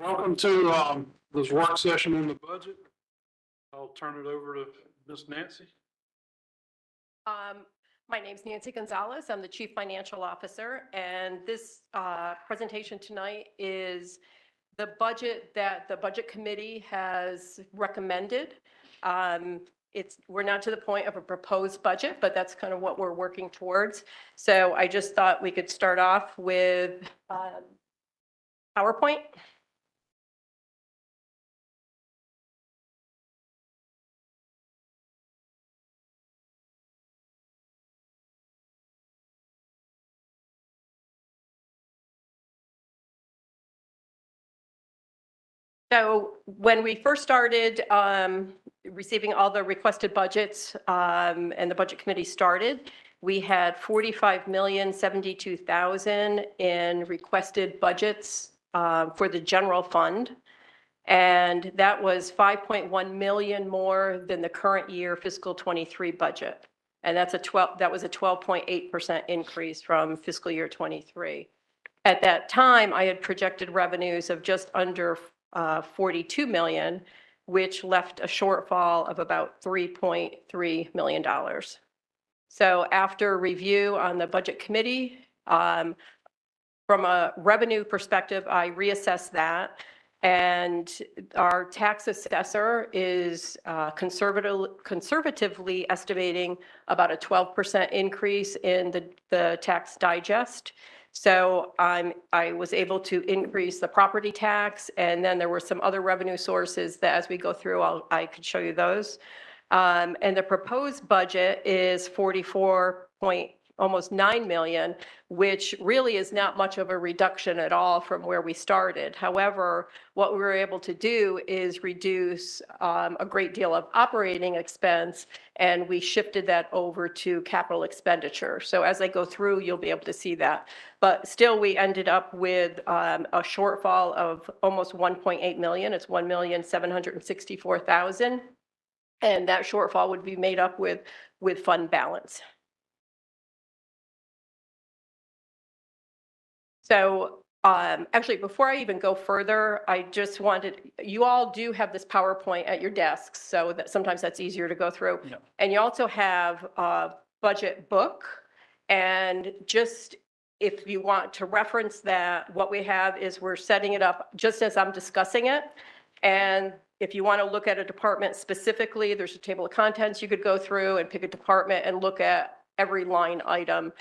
Welcome to this work session on the budget. I'll turn it over to Ms. Nancy. My name's Nancy Gonzalez. I'm the Chief Financial Officer, and this presentation tonight is the budget that the Budget Committee has recommended. We're not to the point of a proposed budget, but that's kind of what we're working towards. So I just thought we could start off with PowerPoint. So when we first started receiving all the requested budgets and the Budget Committee started, we had $45,072,000 in requested budgets for the general fund. And that was 5.1 million more than the current year fiscal 23 budget. And that was a 12.8% increase from fiscal year 23. At that time, I had projected revenues of just under 42 million, which left a shortfall of about $3.3 million. So after review on the Budget Committee, from a revenue perspective, I reassessed that. And our tax assessor is conservatively estimating about a 12% increase in the tax digest. So I was able to increase the property tax, and then there were some other revenue sources that as we go through, I could show you those. And the proposed budget is almost 9 million, which really is not much of a reduction at all from where we started. However, what we were able to do is reduce a great deal of operating expense, and we shifted that over to capital expenditure. So as I go through, you'll be able to see that. But still, we ended up with a shortfall of almost 1.8 million. It's 1,764,000. And that shortfall would be made up with fund balance. So actually, before I even go further, I just wanted, you all do have this PowerPoint at your desks, so that sometimes that's easier to go through. Yeah. And you also have a budget book. And just if you want to reference that, what we have is we're setting it up just as I'm discussing it. And if you want to look at a department specifically, there's a table of contents you could go through and pick a department and look at every line item.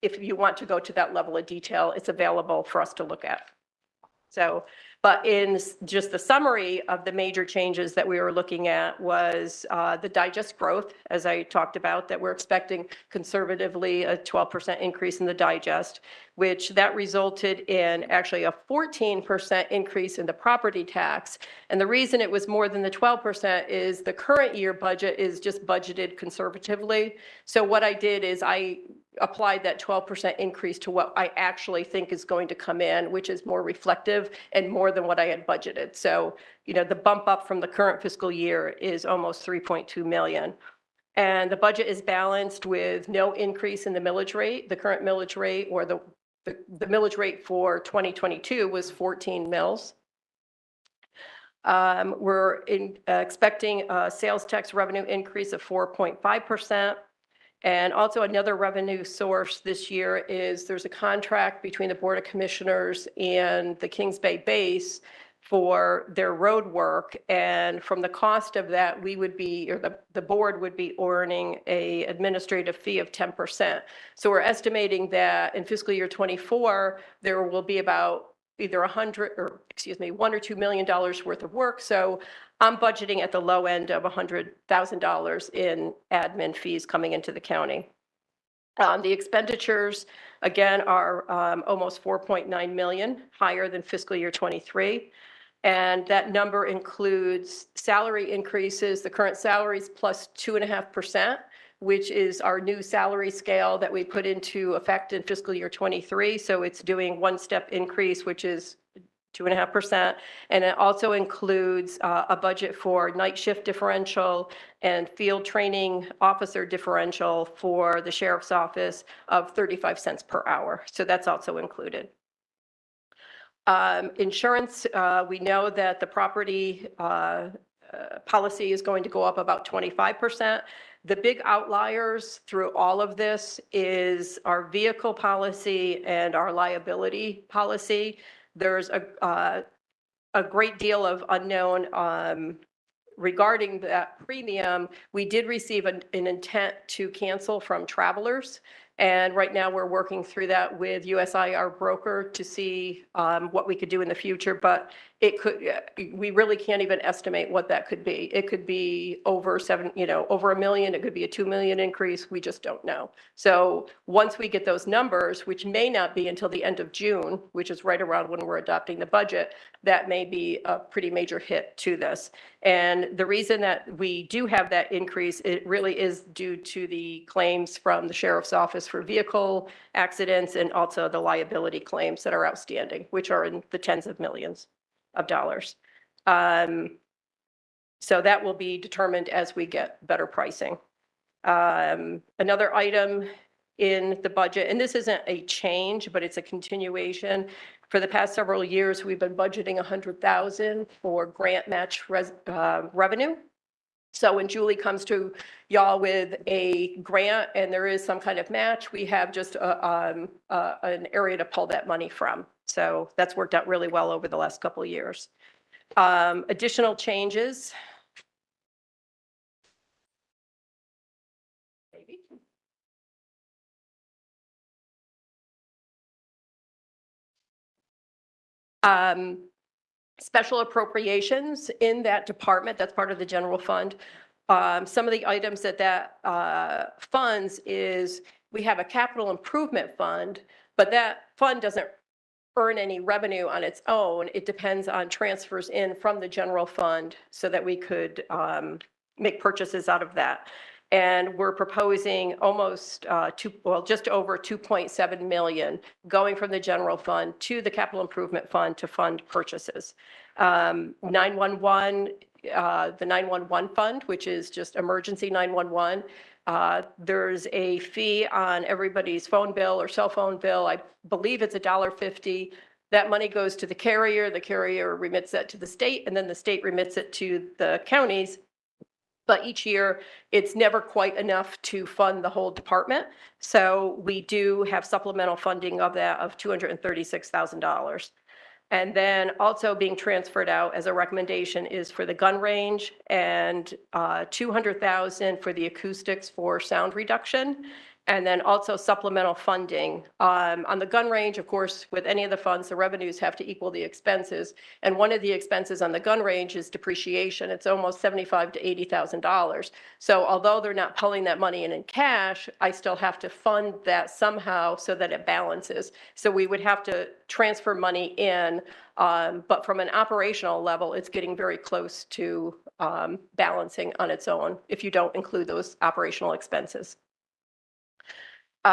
If you want to go to that level of detail, it's available for us to look at. So, but in just the summary of the major changes that we were looking at was the digest growth, as I talked about, that we're expecting conservatively a 12% increase in the digest, which that resulted in actually a 14% increase in the property tax. And the reason it was more than the 12% is the current year budget is just budgeted conservatively. So what I did is I applied that 12% increase to what I actually think is going to come in, which is more reflective and more than what I had budgeted. So, you know, the bump up from the current fiscal year is almost 3.2 million. And the budget is balanced with no increase in the millage rate. The current millage rate, or the millage rate for 2022 was 14 mils. We're expecting a sales tax revenue increase of 4.5%. And also another revenue source this year is there's a contract between the Board of Commissioners and the Kings Bay base for their road work. And from the cost of that, we would be, or the board would be earning an administrative fee of 10%. So we're estimating that in fiscal year 24, there will be about either $1 or $2 million worth of work. So I'm budgeting at the low end of $100,000 in admin fees coming into the county. The expenditures, again, are almost 4.9 million, higher than fiscal year 23. And that number includes salary increases, the current salaries plus 2.5%, which is our new salary scale that we put into effect in fiscal year 23. So it's doing one step increase, which is 2.5%. And it also includes a budget for night shift differential and field training officer differential for the sheriff's office of 35 cents per hour. So that's also included. Insurance, we know that the property policy is going to go up about 25%. The big outliers through all of this is our vehicle policy and our liability policy. There's a great deal of unknown regarding that premium. We did receive an intent to cancel from travelers. And right now we're working through that with USI, our broker, to see what we could do in the future. But it could, we really can't even estimate what that could be. It could be over over $1 million. It could be a $2 million increase. We just don't know. So once we get those numbers, which may not be until the end of June, which is right around when we're adopting the budget, that may be a pretty major hit to this. And the reason that we do have that increase, it really is due to the claims from the sheriff's office for vehicle accidents and also the liability claims that are outstanding, which are in the tens of millions of dollars. So that will be determined as we get better pricing. Another item in the budget, and this isn't a change, but it's a continuation. For the past several years, we've been budgeting $100,000 for grant match revenue. So when Julie comes to y'all with a grant and there is some kind of match, we have just an area to pull that money from. So that's worked out really well over the last couple of years. Additional changes. Maybe. Special appropriations in that department, that's part of the general fund. Some of the items that funds is we have a capital improvement fund, but that fund doesn't earn any revenue on its own. It depends on transfers in from the general fund so that we could make purchases out of that. And we're proposing almost just over 2.7 million going from the general fund to the capital improvement fund to fund purchases. 911, the 911 fund, which is just emergency 911. There's a fee on everybody's phone bill or cell phone bill. I believe it's $1.50. That money goes to the carrier remits that to the state, and then the state remits it to the counties. But each year, it's never quite enough to fund the whole department. So we do have supplemental funding of that of $236,000. And then also being transferred out as a recommendation is for the gun range and $200,000 for the acoustics for sound reduction. And then also supplemental funding. On the gun range, of course, with any of the funds, the revenues have to equal the expenses. And one of the expenses on the gun range is depreciation. It's almost $75,000 to $80,000. So although they're not pulling that money in cash, I still have to fund that somehow so that it balances. So we would have to transfer money in, but from an operational level, it's getting very close to balancing on its own if you don't include those operational expenses.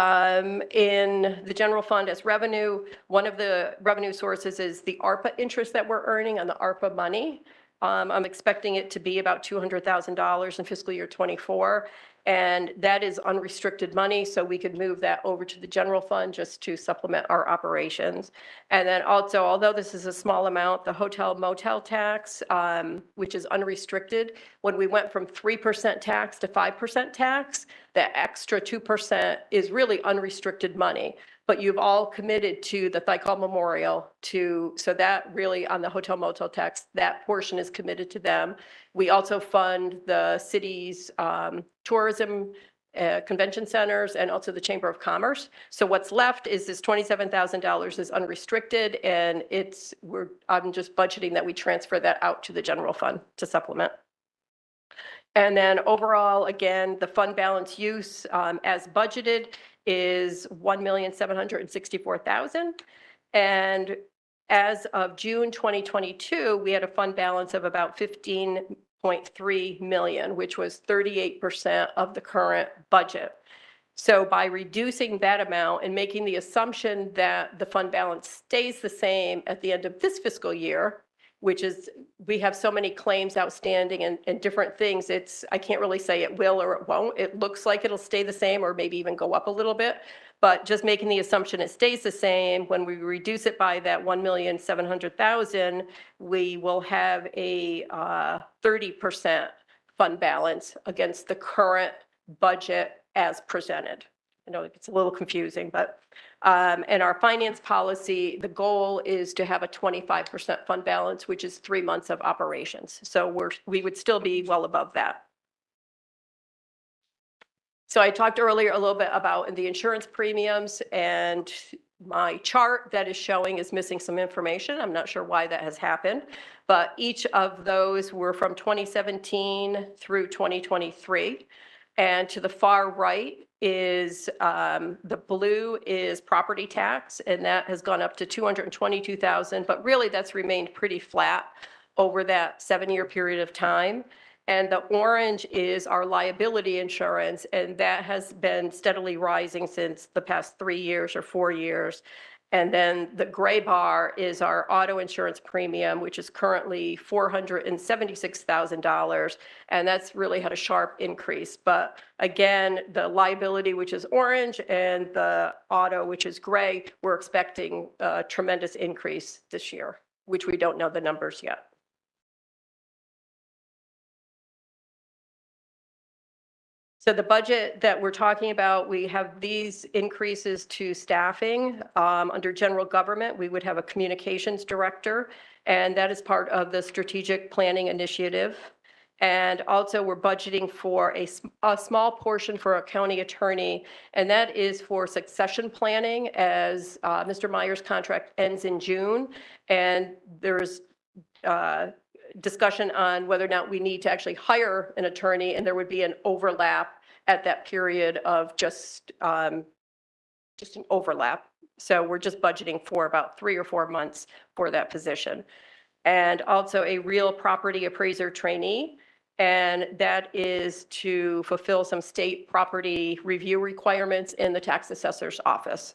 In the general fund as revenue, one of the revenue sources is the ARPA interest that we're earning on the ARPA money. I'm expecting it to be about $200,000 in fiscal year 24. And that is unrestricted money, so we could move that over to the general fund just to supplement our operations. And then also, although this is a small amount, the hotel motel tax, which is unrestricted, when we went from 3% tax to 5% tax, the extra 2% is really unrestricted money. But you've all committed to the Thykal Memorial so that really on the hotel motel tax, that portion is committed to them. We also fund the city's tourism convention centers and also the Chamber of Commerce. So what's left is this $27,000 is unrestricted, and I'm just budgeting that we transfer that out to the general fund to supplement. And then overall, again, the fund balance use as budgeted is $1,764,000. And as of June 2022, we had a fund balance of about $15.3 million, which was 38% of the current budget. So by reducing that amount and making the assumption that the fund balance stays the same at the end of this fiscal year, which is, we have so many claims outstanding and different things, I can't really say it will or it won't. It looks like it'll stay the same or maybe even go up a little bit. But just making the assumption it stays the same, when we reduce it by that 1,700,000, we will have a 30% fund balance against the current budget as presented. I know it's a little confusing, but, and our finance policy, the goal is to have a 25% fund balance, which is 3 months of operations. So we would still be well above that. So I talked earlier a little bit about the insurance premiums, and my chart that is showing is missing some information. I'm not sure why that has happened, but each of those were from 2017 through 2023. And to the far right is the blue is property tax, and that has gone up to 222,000, but really that's remained pretty flat over that 7-year period of time. And the orange is our liability insurance, and that has been steadily rising since the past 3 years or 4 years. And then the gray bar is our auto insurance premium, which is currently $476,000. And that's really had a sharp increase. But again, the liability, which is orange, and the auto, which is gray, we're expecting a tremendous increase this year, which we don't know the numbers yet. So the budget that we're talking about, we have these increases to staffing. Under general government, we would have a communications director, and that is part of the strategic planning initiative. And also we're budgeting for a small portion for a county attorney, and that is for succession planning as Mr. Meyer's contract ends in June. And there's discussion on whether or not we need to actually hire an attorney, and there would be an overlap at that period of just an overlap. So we're just budgeting for about 3 or 4 months for that position. And also a real property appraiser trainee, and that is to fulfill some state property review requirements in the tax assessor's office.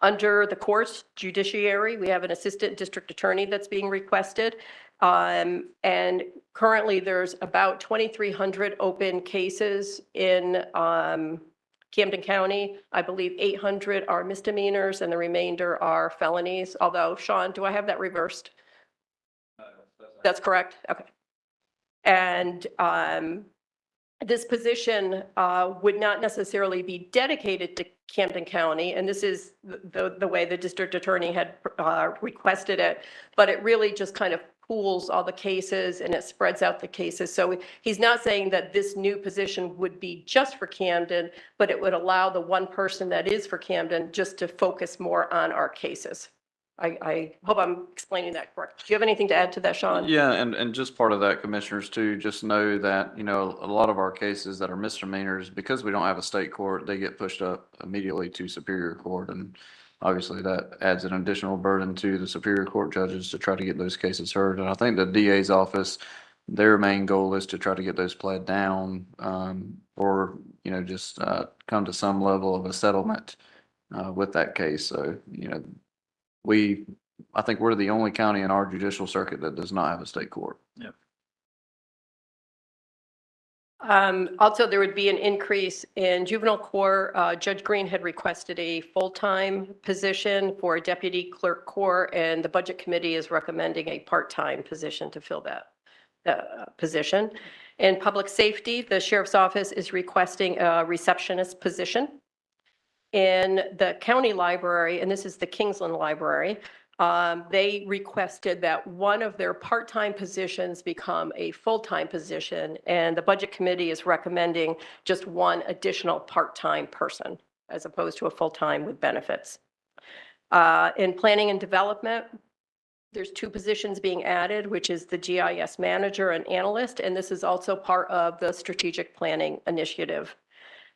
Under the courts judiciary, we have an assistant district attorney that's being requested. And currently there's about 2,300 open cases in Camden County. I believe 800 are misdemeanors and the remainder are felonies. Although, Sean, do I have that reversed? That's correct? Okay. And this position would not necessarily be dedicated to Camden County, and this is the way the district attorney had requested it, but it really just kind of pools all the cases and it spreads out the cases. So he's not saying that this new position would be just for Camden, but it would allow the one person that is for Camden just to focus more on our cases. I hope I'm explaining that correct. Do you have anything to add to that, Sean? Yeah, and just part of that, commissioners, too, just know that, you know, a lot of our cases that are misdemeanors, because we don't have a state court, they get pushed up immediately to Superior Court. And obviously that adds an additional burden to the Superior Court judges to try to get those cases heard. And I think the DA's office, their main goal is to try to get those pled down, or, you know, just come to some level of a settlement with that case. So, you know, I think we're the only county in our judicial circuit that does not have a state court. Yep. Also, there would be an increase in juvenile court. Judge Green had requested a full-time position for a deputy clerk court, and the budget committee is recommending a part-time position to fill that position. In public safety, the sheriff's office is requesting a receptionist position. In the county library, and this is the Kingsland Library, they requested that one of their part-time positions become a full-time position, and the budget committee is recommending just one additional part-time person as opposed to a full-time with benefits. In planning and development, there's 2 positions being added, which is the GIS manager and analyst, and this is also part of the strategic planning initiative.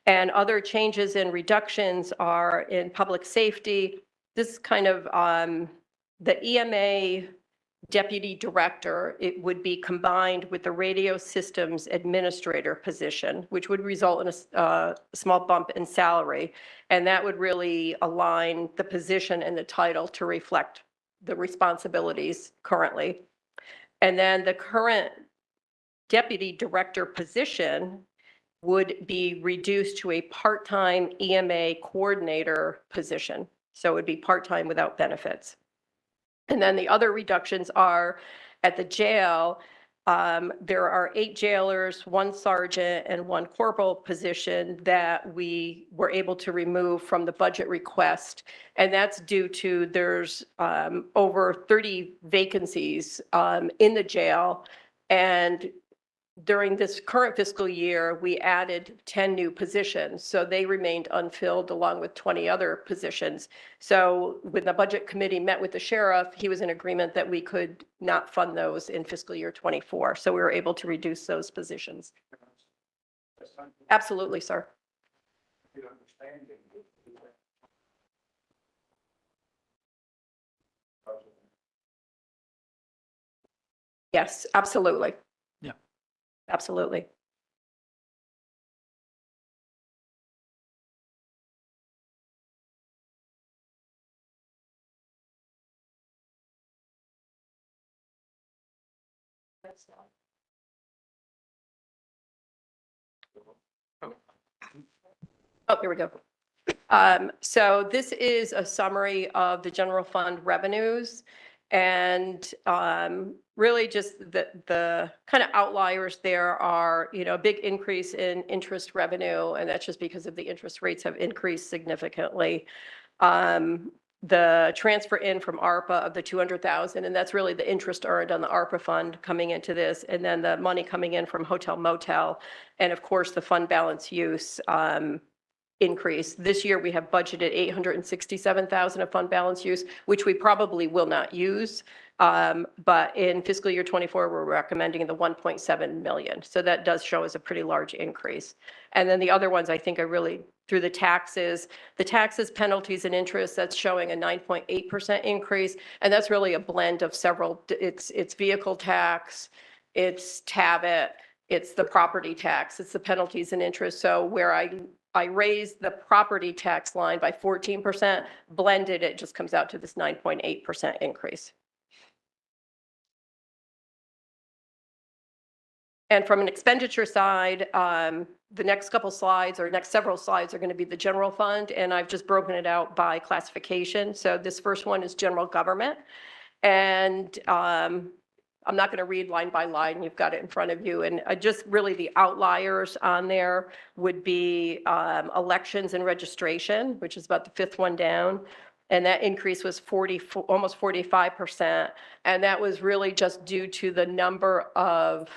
And other changes and reductions are in public safety. This is kind of the EMA deputy director. It would be combined with the radio systems administrator position, which would result in a small bump in salary. And that would really align the position and the title to reflect the responsibilities currently. And then the current deputy director position would be reduced to a part-time EMA coordinator position. So it would be part-time without benefits. And then the other reductions are at the jail. There are 8 jailers, 1 sergeant, and 1 corporal position that we were able to remove from the budget request. And that's due to there's over 30 vacancies in the jail. And during this current fiscal year, we added 10 new positions. So they remained unfilled along with 20 other positions. So when the budget committee met with the sheriff, he was in agreement that we could not fund those in fiscal year 24. So we were able to reduce those positions. Absolutely, sir. Yes, absolutely. Yeah. Absolutely. Oh, here we go. So this is a summary of the general fund revenues. And really just the kind of outliers there are, a big increase in interest revenue, and that's just because of the interest rates have increased significantly. The transfer in from ARPA of the 200,000, and that's really the interest earned on the ARPA fund coming into this, and then the money coming in from hotel motel, and of course the fund balance use increase. This year we have budgeted 867,000 of fund balance use, which we probably will not use. But in fiscal year 24, we're recommending the 1.7 million. So that does show us a pretty large increase. And then the other ones I think are really through the taxes, penalties and interest, that's showing a 9.8% increase. And that's really a blend of several, it's vehicle tax, it's TABIT, it's the property tax, it's the penalties and interest. So where I raised the property tax line by 14%, blended, it just comes out to this 9.8% increase. And from an expenditure side, the next couple slides or next several slides are going to be the general fund, and I've just broken it out by classification. So this first one is general government. And I'm not going to read line by line. You've got it in front of you. And just really the outliers on there would be elections and registration, which is about the 5th one down. And that increase was almost 45%. And that was really just due to the number of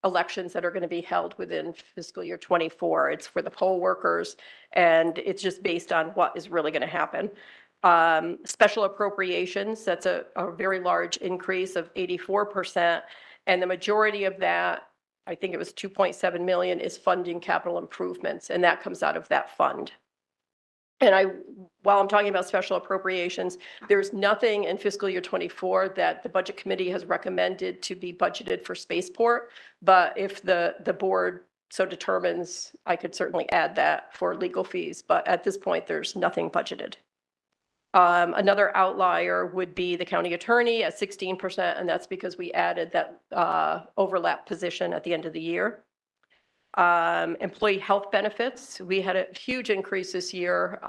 elections that are going to be held within fiscal year 24. It's for the poll workers, and it's just based on what is really going to happen. Special appropriations, that's a very large increase of 84%. And the majority of that, I think it was 2.7 million, is funding capital improvements, and that comes out of that fund. And while I'm talking about special appropriations, there's nothing in fiscal year 24 that the budget committee has recommended to be budgeted for spaceport. But if the board so determines, I could certainly add that for legal fees. But at this point, there's nothing budgeted. Another outlier would be the county attorney at 16%, and that's because we added that overlap position at the end of the year. Employee health benefits, we had a huge increase this year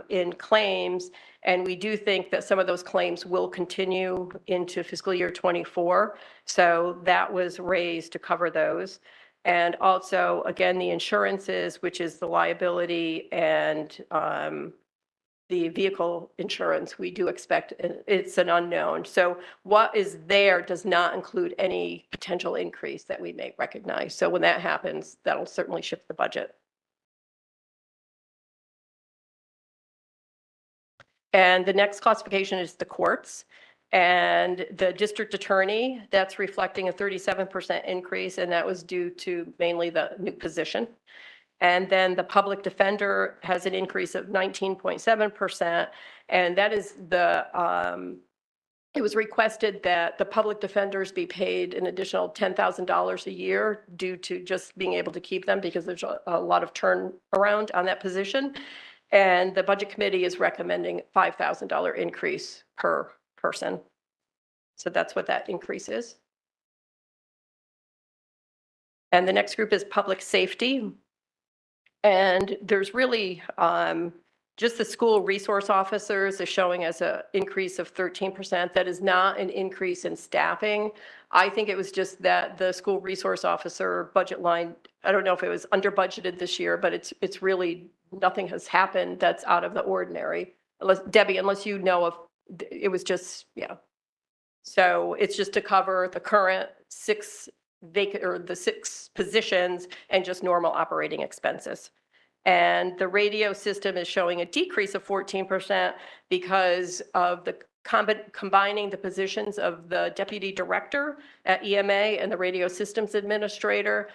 in claims, and we do think that some of those claims will continue into fiscal year 24. So that was raised to cover those. And also, again, the insurances, which is the liability and the vehicle insurance, we do expect it's an unknown. So what is there does not include any potential increase that we may recognize. So when that happens, that'll certainly shift the budget. And the next classification is the courts. And the district attorney, that's reflecting a 37% increase, and that was due to mainly the new position. And then the public defender has an increase of 19.7%. And that is it was requested that the public defenders be paid an additional $10,000 a year due to just being able to keep them because there's a lot of turnaround on that position. And the budget committee is recommending $5,000 increase per person. So that's what that increase is. And the next group is public safety. And there's really just the school resource officers is showing as an increase of 13%. That is not an increase in staffing. I think it was just that the school resource officer budget line, I don't know if it was under budgeted this year, but it's really, nothing has happened that's out of the ordinary. Unless, Debbie, unless you know of, it was just, yeah. So it's just to cover the current 6 vacant, or the 6 positions and just normal operating expenses. And the radio system is showing a decrease of 14% because of the combining the positions of the deputy director at EMA and the radio systems administrator.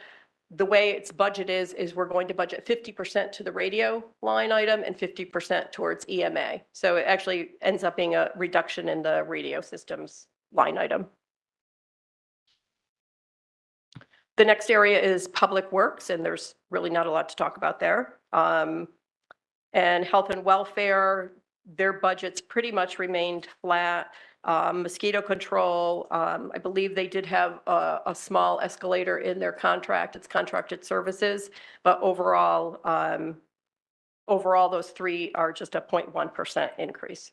The way its budget is we're going to budget 50% to the radio line item and 50% towards EMA. So it actually ends up being a reduction in the radio systems line item. The next area is public works, and there's really not a lot to talk about there. And health and welfare, their budgets pretty much remained flat. Mosquito control, I believe they did have a small escalator in their contract. It's contracted services, but overall, those 3 are just a 0.1% increase.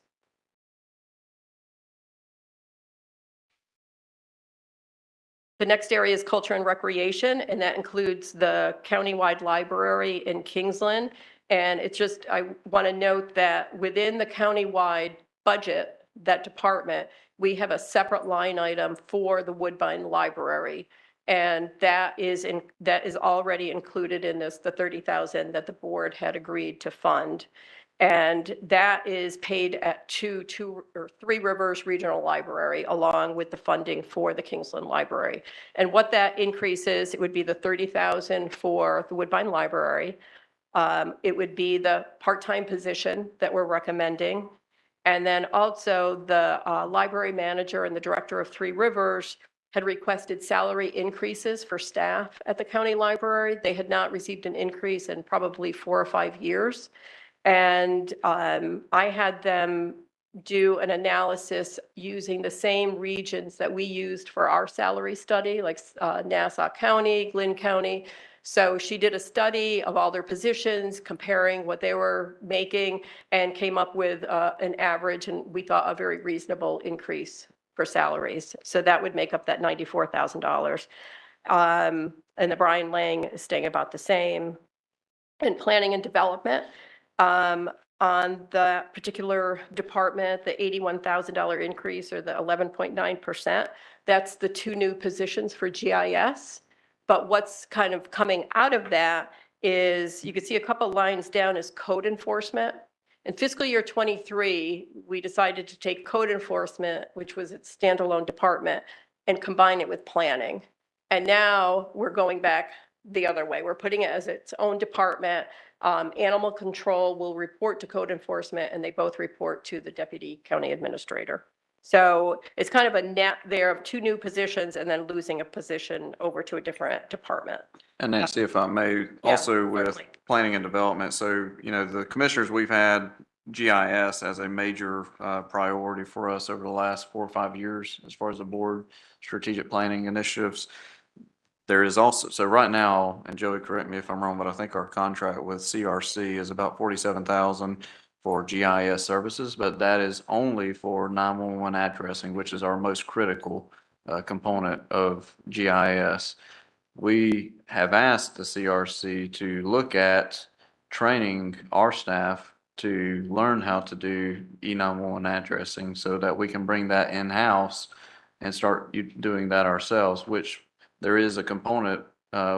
The next area is culture and recreation, and that includes the countywide library in Kingsland. And it's just, I want to note that within the countywide budget, that department, we have a separate line item for the Woodbine Library. And that is already included in this, the 30,000 that the board had agreed to fund. And that is paid at Three Rivers Regional Library, along with the funding for the Kingsland Library. And what that increases, it would be the 30,000 for the Woodbine Library. It would be the part-time position that we're recommending. And then also the library manager and the director of Three Rivers had requested salary increases for staff at the county library. They had not received an increase in probably 4 or 5 years. And I had them do an analysis using the same regions that we used for our salary study, like Nassau County, Glynn County. So she did a study of all their positions, comparing what they were making, and came up with an average, and we thought a very reasonable increase for salaries. So that would make up that $94,000. And the Brian Lang is staying about the same. And planning and development, on the particular department, the $81,000 increase, or the 11.9%, that's the 2 new positions for GIS. But what's kind of coming out of that is, you can see a couple lines down is code enforcement. In fiscal year 23, we decided to take code enforcement, which was its standalone department, and combine it with planning. And now we're going back the other way. We're putting it as its own department. Animal control will report to code enforcement, and they both report to the deputy county administrator. So it's kind of a net there of 2 new positions and then losing a position over to a different department. And Nancy, if I may, also with planning and development. So, you know, the commissioners, we've had GIS as a major priority for us over the last 4 or 5 years as far as the board strategic planning initiatives. There is also, so right now, and Joey, correct me if I'm wrong, but I think our contract with CRC is about 47,000 for GIS services, but that is only for 911 addressing, which is our most critical component of GIS. We have asked the CRC to look at training our staff to learn how to do E911 addressing so that we can bring that in-house and start doing that ourselves, which there is a component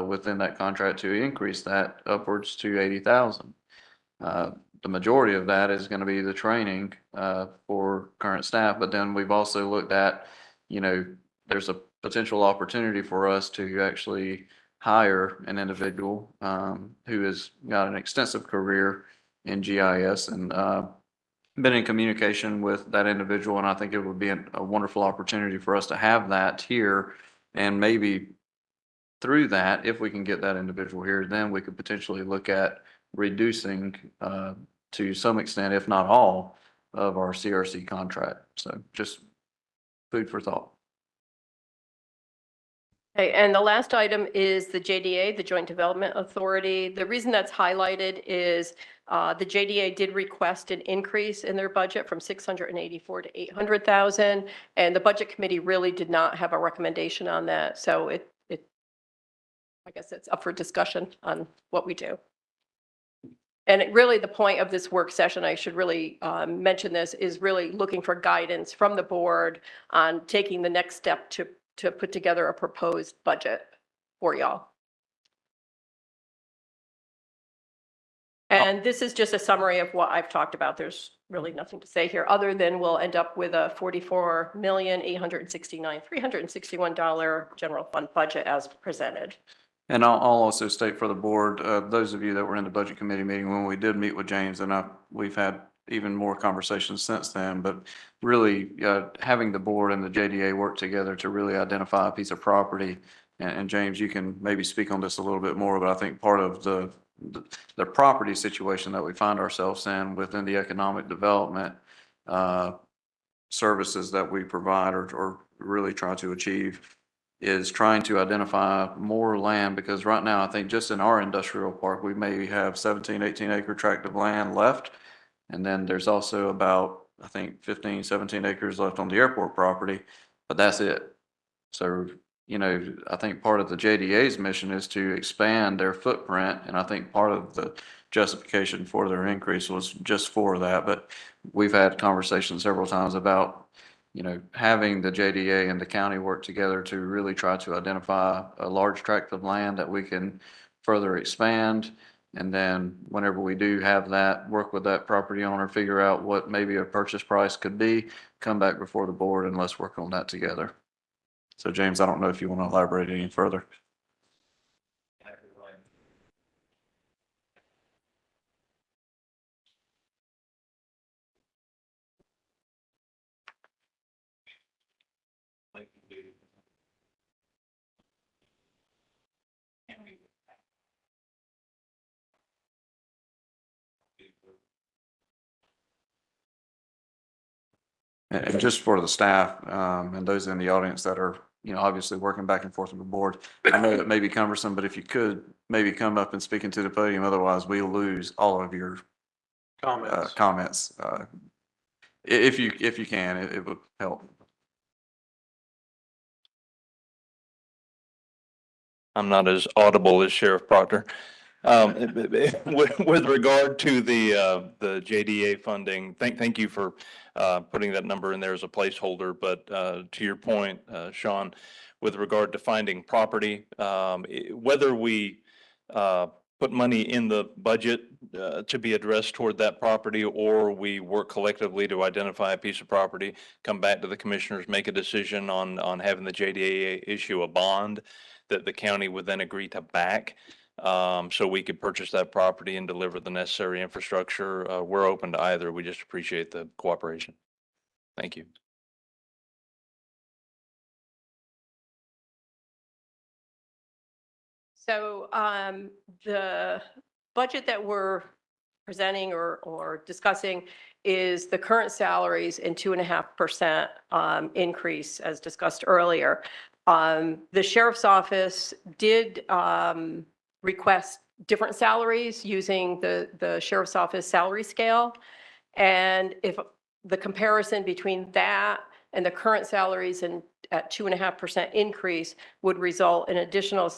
within that contract to increase that upwards to 80,000. The majority of that is going to be the training for current staff, but then we've also looked at, you know, there's a potential opportunity for us to actually hire an individual who has got an extensive career in GIS and been in communication with that individual. And I think it would be a wonderful opportunity for us to have that here. And maybe through that, if we can get that individual here, then we could potentially look at reducing to some extent, if not all, of our CRC contract. So just food for thought. Okay, and the last item is the JDA, the Joint Development Authority. The reason that's highlighted is the JDA did request an increase in their budget from 684 to 800,000, and the Budget Committee really did not have a recommendation on that. So I guess it's up for discussion on what we do. And really, the point of this work session, I should really mention this, is really looking for guidance from the board on taking the next step to put together a proposed budget for y'all. And this is just a summary of what I've talked about. There's really nothing to say here, other than we'll end up with a $44,869,361 general fund budget as presented. And I'll also state for the board, those of you that were in the budget committee meeting when we did meet with James, and we've had even more conversations since then, but really having the board and the JDA work together to really identify a piece of property. And James, you can maybe speak on this a little bit more, but I think part of the property situation that we find ourselves in within the economic development services that we provide or really try to achieve is trying to identify more land, because right now, I think just in our industrial park, we may have 17, 18 acre tract of land left. And then there's also about, I think, 15, 17 acres left on the airport property, but that's it. So, you know, I think part of the JDA's mission is to expand their footprint. And I think part of the justification for their increase was just for that. But we've had conversations several times about, you know, having the JDA and the county work together to really try to identify a large tract of land that we can further expand. And then whenever we do have that, work with that property owner, figure out what maybe a purchase price could be, come back before the board and let's work on that together. So James, I don't know if you want to elaborate any further. And just for the staff, and those in the audience that are, you know, obviously working back and forth with the board, I know it may be cumbersome, but if you could maybe come up and speak into the podium, otherwise we'll lose all of your comments. If you can, it would help. I'm not as audible as Sheriff Proctor. With regard to the JDA funding, thank you for putting that number in there as a placeholder. But to your point, Sean, with regard to finding property, whether we put money in the budget to be addressed toward that property, or we work collectively to identify a piece of property, come back to the commissioners, make a decision on having the JDA issue a bond that the county would then agree to back, so we could purchase that property and deliver the necessary infrastructure. We're open to either. We just appreciate the cooperation. Thank you. So the budget that we're presenting or discussing is the current salaries and 2.5% increase as discussed earlier. The sheriff's office did request different salaries using the sheriff's office salary scale. And if the comparison between that and the current salaries and at 2.5% increase would result in additional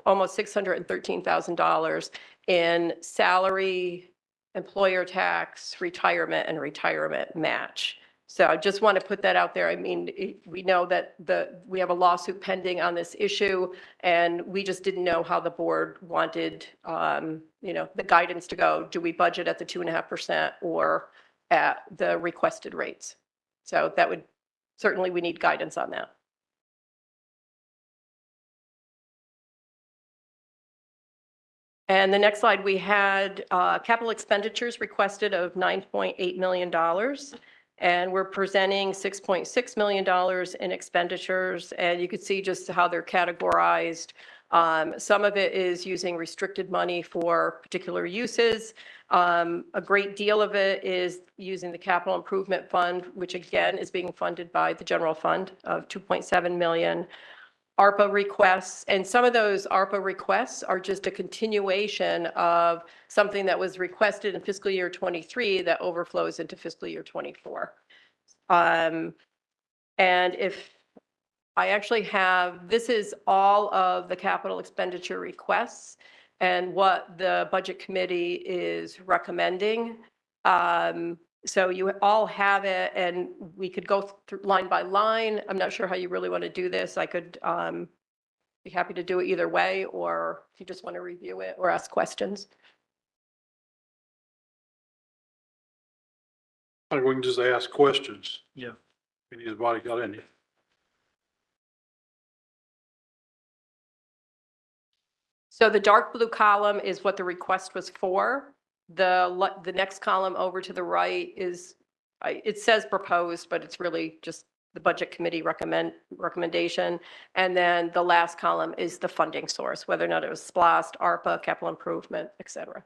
almost $613,000 in salary, employer tax, retirement, and retirement match. So I just want to put that out there. I mean, we know that we have a lawsuit pending on this issue, and we just didn't know how the board wanted, you know, the guidance to go. Do we budget at the 2.5% or at the requested rates? So that would certainly, we need guidance on that. And the next slide, we had capital expenditures requested of $9.8 million. And we're presenting $6.6 million in expenditures. And you can see just how they're categorized. Some of it is using restricted money for particular uses. A great deal of it is using the capital improvement fund, which again is being funded by the general fund of $2.7 million. ARPA requests, and some of those ARPA requests are just a continuation of something that was requested in fiscal year '23 that overflows into fiscal year '24. And if I actually have, this is all of the capital expenditure requests and what the budget committee is recommending. So you all have it, and we could go through line by line. I'm not sure how you really want to do this. I could be happy to do it either way, or if you just want to review it or ask questions. I think we can just ask questions. Yeah. If anybody got any. So the dark blue column is what the request was for. The next column over to the right is, it says proposed, but it's really just the budget committee recommendation. And then the last column is the funding source, whether or not it was SPLOST, ARPA, capital improvement, et cetera.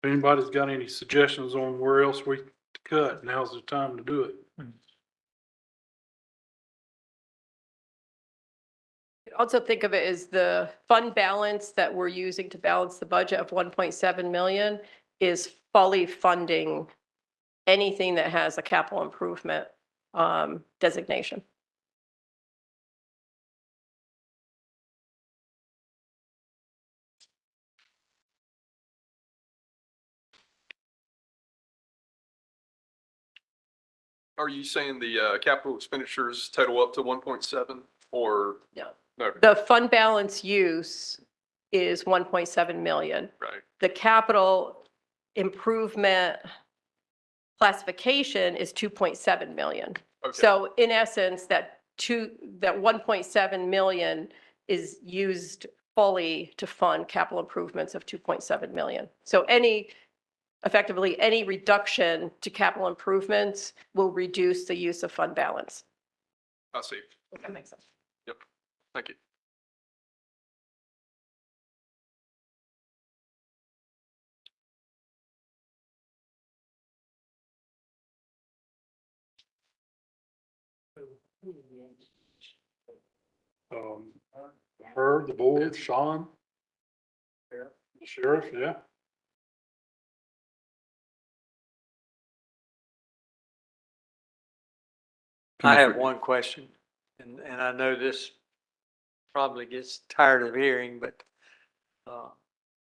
If anybody's got any suggestions on where else we cut, now's the time to do it. Also think of it as the fund balance that we're using to balance the budget of 1.7 million is fully funding anything that has a capital improvement designation. Are you saying the capital expenditures total up to 1.7 or? No. No, The fund balance use is 1.7 million. right. The capital improvement classification is 2.7 million. Okay. So in essence, that 1.7 million is used fully to fund capital improvements of 2.7 million. So effectively, any reduction to capital improvements will reduce the use of fund balance. I see. If that makes sense. Yep. Thank you. Her, the board, Sean. Sheriff, yeah. I have one question, and I know this probably gets tired of hearing, but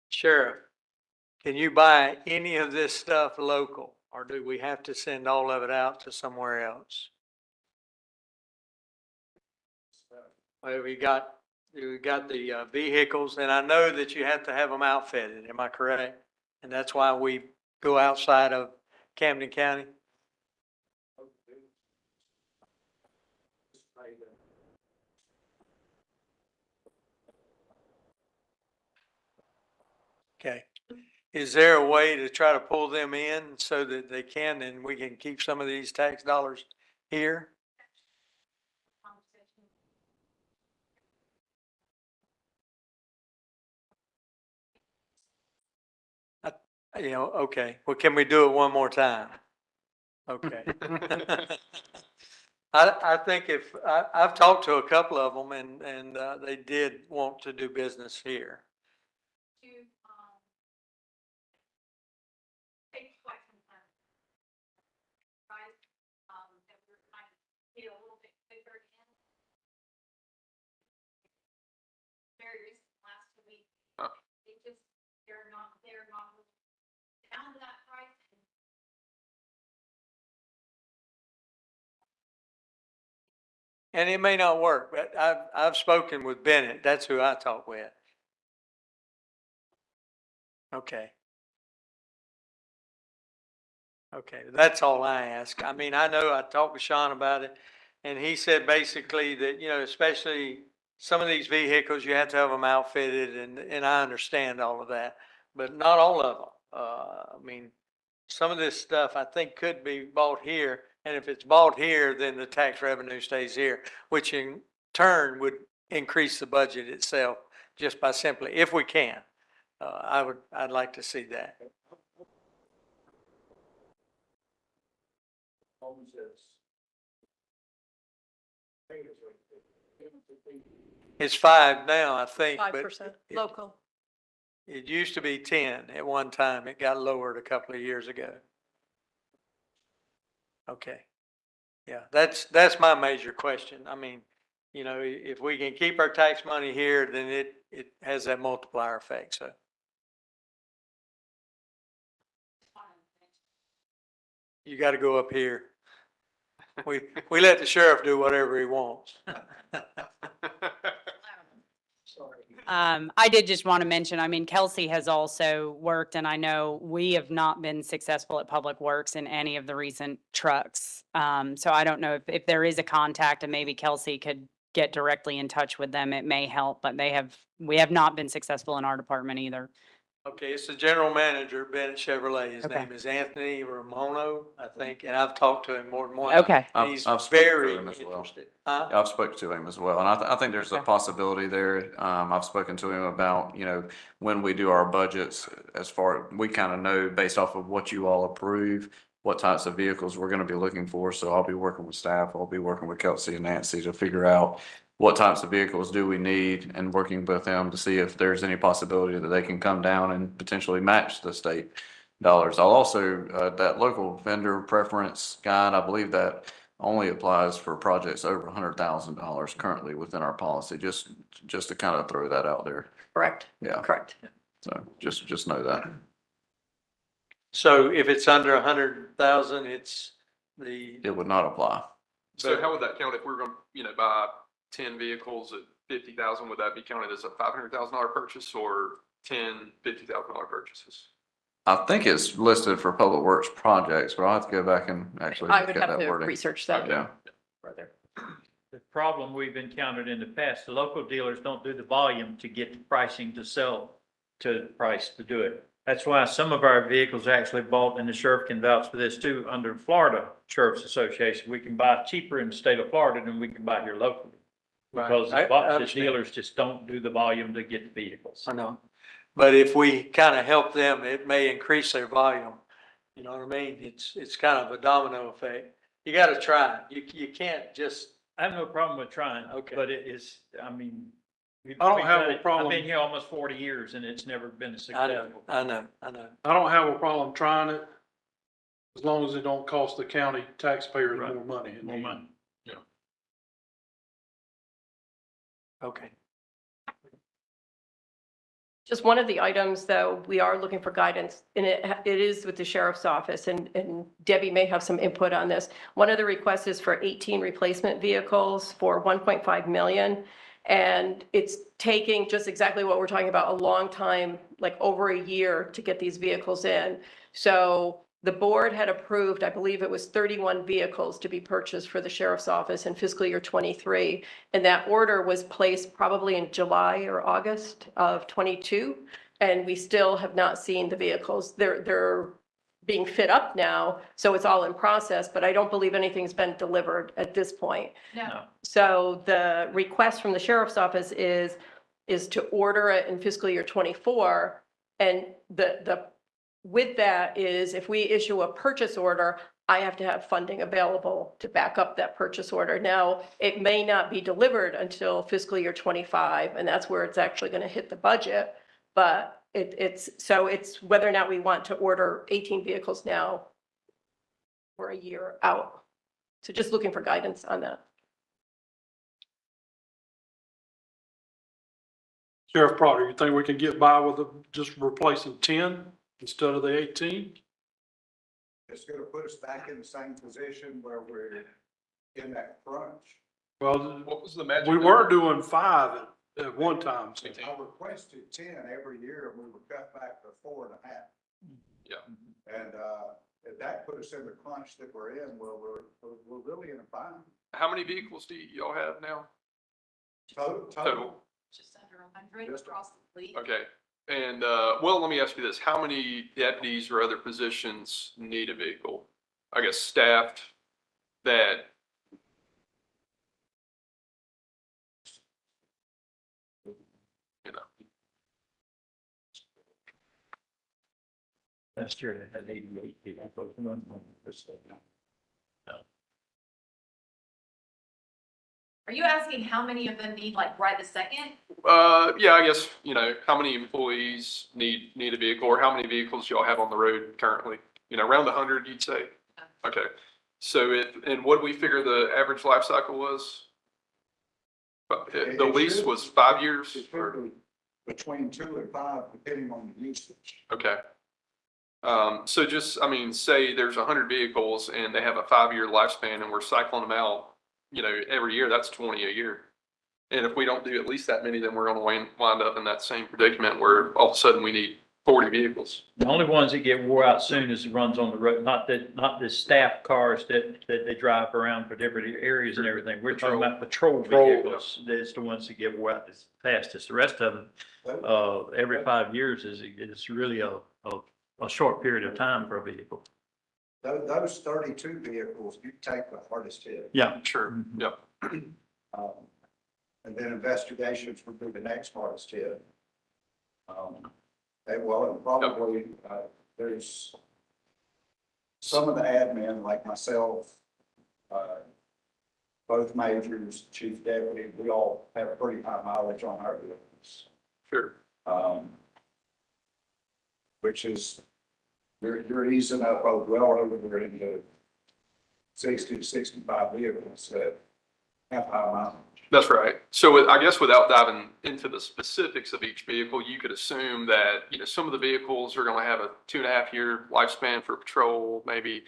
Sheriff, can you buy any of this stuff local, or do we have to send all of it out to somewhere else? Well, we got the vehicles, and I know that you have to have them outfitted, am I correct? And that's why we go outside of Camden County? Okay. Is there a way to try to pull them in so that they can, and we can keep some of these tax dollars here? Okay. Well, can we do it one more time? Okay. I think I've talked to a couple of them and they did want to do business here. and it may not work, but I've spoken with Bennett. That's who I talk with. Okay. Okay, that's all I ask. I mean, I know I talked with Sean about it, and he said basically that, you know, especially some of these vehicles, you have to have them outfitted, and I understand all of that, but not all of them. I mean, some of this stuff I think could be bought here, and if it's bought here, then the tax revenue stays here, which in turn would increase the budget itself just by simply, if we can. I'd like to see that. It's 5 now, I think, but 5% local. it used to be 10 at one time. It got lowered a couple of years ago. Okay. Yeah, that's my major question. I mean, you know, if we can keep our tax money here, then it has that multiplier effect, so. You got to go up here. We let the sheriff do whatever he wants. I did just want to mention, I mean, Kelsey has also worked, and I know we have not been successful at Public Works in any of the recent trucks. So I don't know if there is a contact and maybe Kelsey could get directly in touch with them, it may help, but we have not been successful in our department either. Okay, it's the general manager, Bennett Chevrolet. His Okay. name is Anthony Ramono, I think, and I've talked to him more than once. Okay. And he's I've spoken to very him as well. interested. Huh? I've spoken to him as well, and I think there's a Okay. possibility there. I've spoken to him about, you know, when we do our budgets, as far, we kind of know based off of what you all approve, what types of vehicles we're going to be looking for. So I'll be working with staff. I'll be working with Kelsey and Nancy to figure out what types of vehicles do we need, and working with them to see if there's any possibility that they can come down and potentially match the state dollars. I'll also, that local vendor preference guide, I believe that only applies for projects over $100,000 currently within our policy, just to kind of throw that out there. Correct. Yeah. Correct. So just know that. So if it's under 100,000, it's the, It would not apply. So how would that count if we were going to, buy 10 vehicles at 50,000? Would that be counted as a $500,000 purchase, or 10 $50,000 purchases? I think it's listed for public works projects, but I'll have to go back and actually I look would at have that to wording. research that Yeah. further. The problem we've encountered in the past, the local dealers don't do the volume to get the pricing to sell to the price to do it. That's why some of our vehicles are actually bought, and the sheriff can vouch for this too, under Florida Sheriff's Association. We can buy cheaper in the state of Florida than we can buy here locally. Because I the understand. dealers just don't do the volume to get the vehicles. I know. But if we kind of help them, it may increase their volume. You know what I mean? It's kind of a domino effect. You got to try. You can't just, I have no problem with trying, Okay. but it is, I mean. I don't we've have done a it- problem. I've been here almost 40 years and it's never been I successful. know. I don't have a problem trying it, as long as it don't cost the county taxpayers Right. more money. More money. Okay. Just one of the items, though, we are looking for guidance, and it is with the sheriff's office, and Debbie may have some input on this. One of the requests is for 18 replacement vehicles for 1.5 million. And it's taking just exactly what we're talking about, a long time, like over a year to get these vehicles in. So the board had approved, I believe it was 31 vehicles to be purchased for the sheriff's office in fiscal year 23. And that order was placed probably in July or August of 22. And we still have not seen the vehicles. They're being fit up now, so it's all in process, but I don't believe anything's been delivered at this point. No. So the request from the sheriff's office is to order it in fiscal year 24. And with that is, if we issue a purchase order, I have to have funding available to back up that purchase order. Now, it may not be delivered until fiscal year 25, and that's where it's actually going to hit the budget. But it's whether or not we want to order 18 vehicles now or a year out. So just looking for guidance on that. Sheriff Proctor, you think we can get by with just replacing 10 instead of the 18? It's gonna put us back in the same position where we're in that crunch. Well, What was the magic? we number? were doing 5 at one time. So. I requested 10 every year, and we were cut back to 4.5. Yeah. And, that put us in the crunch that we're in, where we're really in a bind. How many vehicles do y'all have now? Total. Just under 100 Just- across the fleet. Okay. And, well, let me ask you this. How many deputies or other positions need a vehicle? I guess staffed that, you know, Last year they had 88 people. Are you asking how many of them need like right this second? yeah, I guess, you know, how many employees need a vehicle, or how many vehicles y'all have on the road currently? You know, around 100, you'd say? Okay. So and what do we figure the average life cycle was? The lease was 5 years? It's probably between 2 and 5, depending on the usage. Okay. So just, I mean, say there's 100 vehicles and they have a 5-year lifespan and we're cycling them out, you know, every year, that's 20 a year. And if we don't do at least that many, then we're going to wind up in that same predicament where all of a sudden we need 40 vehicles. The only ones that get wore out soon is the runs on the road, not the staff cars that they drive around for different areas and everything. We're talking about patrol vehicles. That's the ones that get wore out the fastest. The rest of them, every 5 years is really a short period of time for a vehicle. Those 32 vehicles, you take the hardest hit. Yeah. Sure. Yep. And then investigations would be the next hardest hit. And probably, there's some of the admin, like myself, both majors, chief deputy, we all have pretty high mileage on our vehicles. Sure. Which is, you're easing up well over there into 60 to 65 vehicles that have high mileage. That's right. So I guess without diving into the specifics of each vehicle, you could assume that, you know, some of the vehicles are going to have a 2.5-year lifespan for patrol, maybe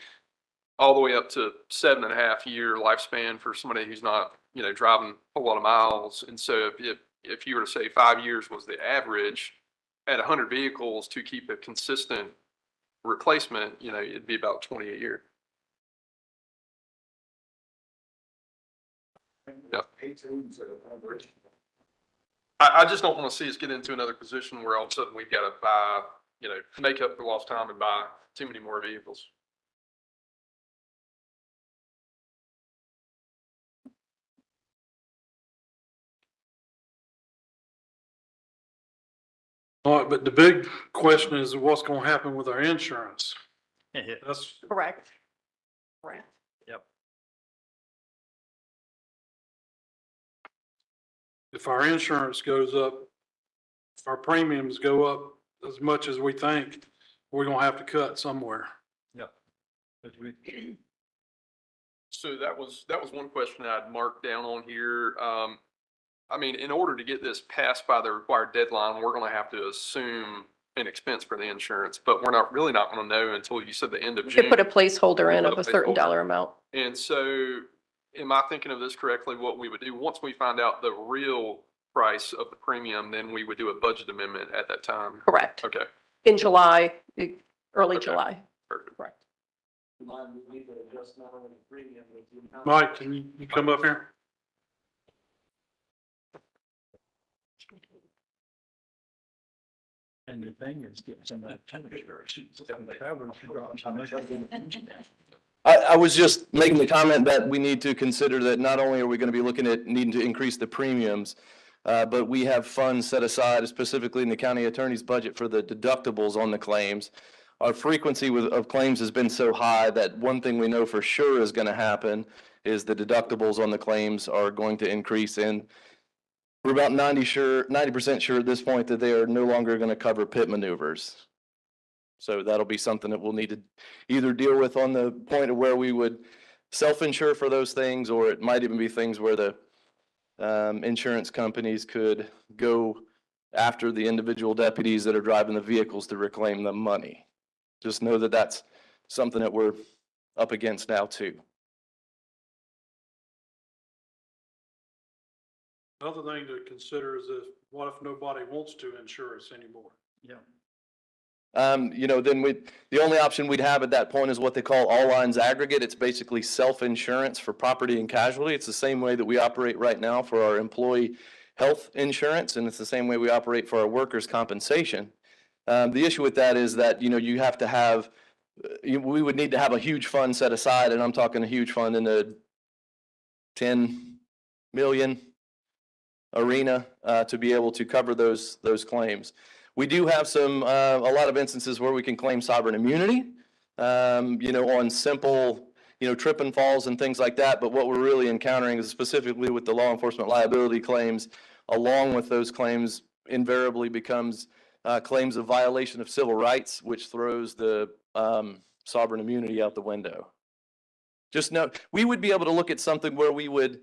all the way up to 7.5-year lifespan for somebody who's not, you know, driving a lot of miles. And so if you were to say 5 years was the average at 100 vehicles to keep a consistent replacement, you know, it'd be about 20 a year. Yep. I just don't want to see us get into another position where all of a sudden we've got to buy, you know, make up for lost time and buy too many more vehicles. All right, but the big question is what's going to happen with our insurance? That's Correct. Correct. if our insurance goes up, if our premiums go up as much as we think, we're going to have to cut somewhere. So that was one question I'd marked down on here. I mean, in order to get this passed by the required deadline, we're going to have to assume an expense for the insurance, but we're not going to know until you said the end of You June. could put a placeholder in Put of a a certain placeholder. dollar amount. And so am I thinking of this correctly? What we would do once we find out the real price of the premium, then we would do a budget amendment at that time. Correct. Okay. In July, early Okay. July. Perfect. Correct. Mike, can you come up here? And the thing is, get some of that temperature. I was just making the comment that we need to consider that not only are we going to be looking at needing to increase the premiums, but we have funds set aside specifically in the county attorney's budget for the deductibles on the claims. Our frequency of claims has been so high that one thing we know for sure is going to happen is the deductibles on the claims are going to increase, and we're about 90% sure at this point that they are no longer going to cover pit maneuvers. So that'll be something that we'll need to either deal with on the point of where we would self-insure for those things, or it might even be things where the insurance companies could go after the individual deputies that are driving the vehicles to reclaim the money. Just know that that's something that we're up against now too. Another thing to consider is if, what if nobody wants to insure us anymore? Yeah. Then the only option we'd have at that point is what they call all lines aggregate. It's basically self-insurance for property and casualty. It's the same way that we operate right now for our employee health insurance, and it's the same way we operate for our workers' compensation. The issue with that is that, you have to have, we would need to have a huge fund set aside, and I'm talking a huge fund in the 10 million arena to be able to cover those claims. We do have a lot of instances where we can claim sovereign immunity, on simple, trip and falls and things like that. But what we're really encountering is specifically with the law enforcement liability claims, along with those claims invariably becomes claims of violation of civil rights, which throws the sovereign immunity out the window. Just note, we would be able to look at something where we would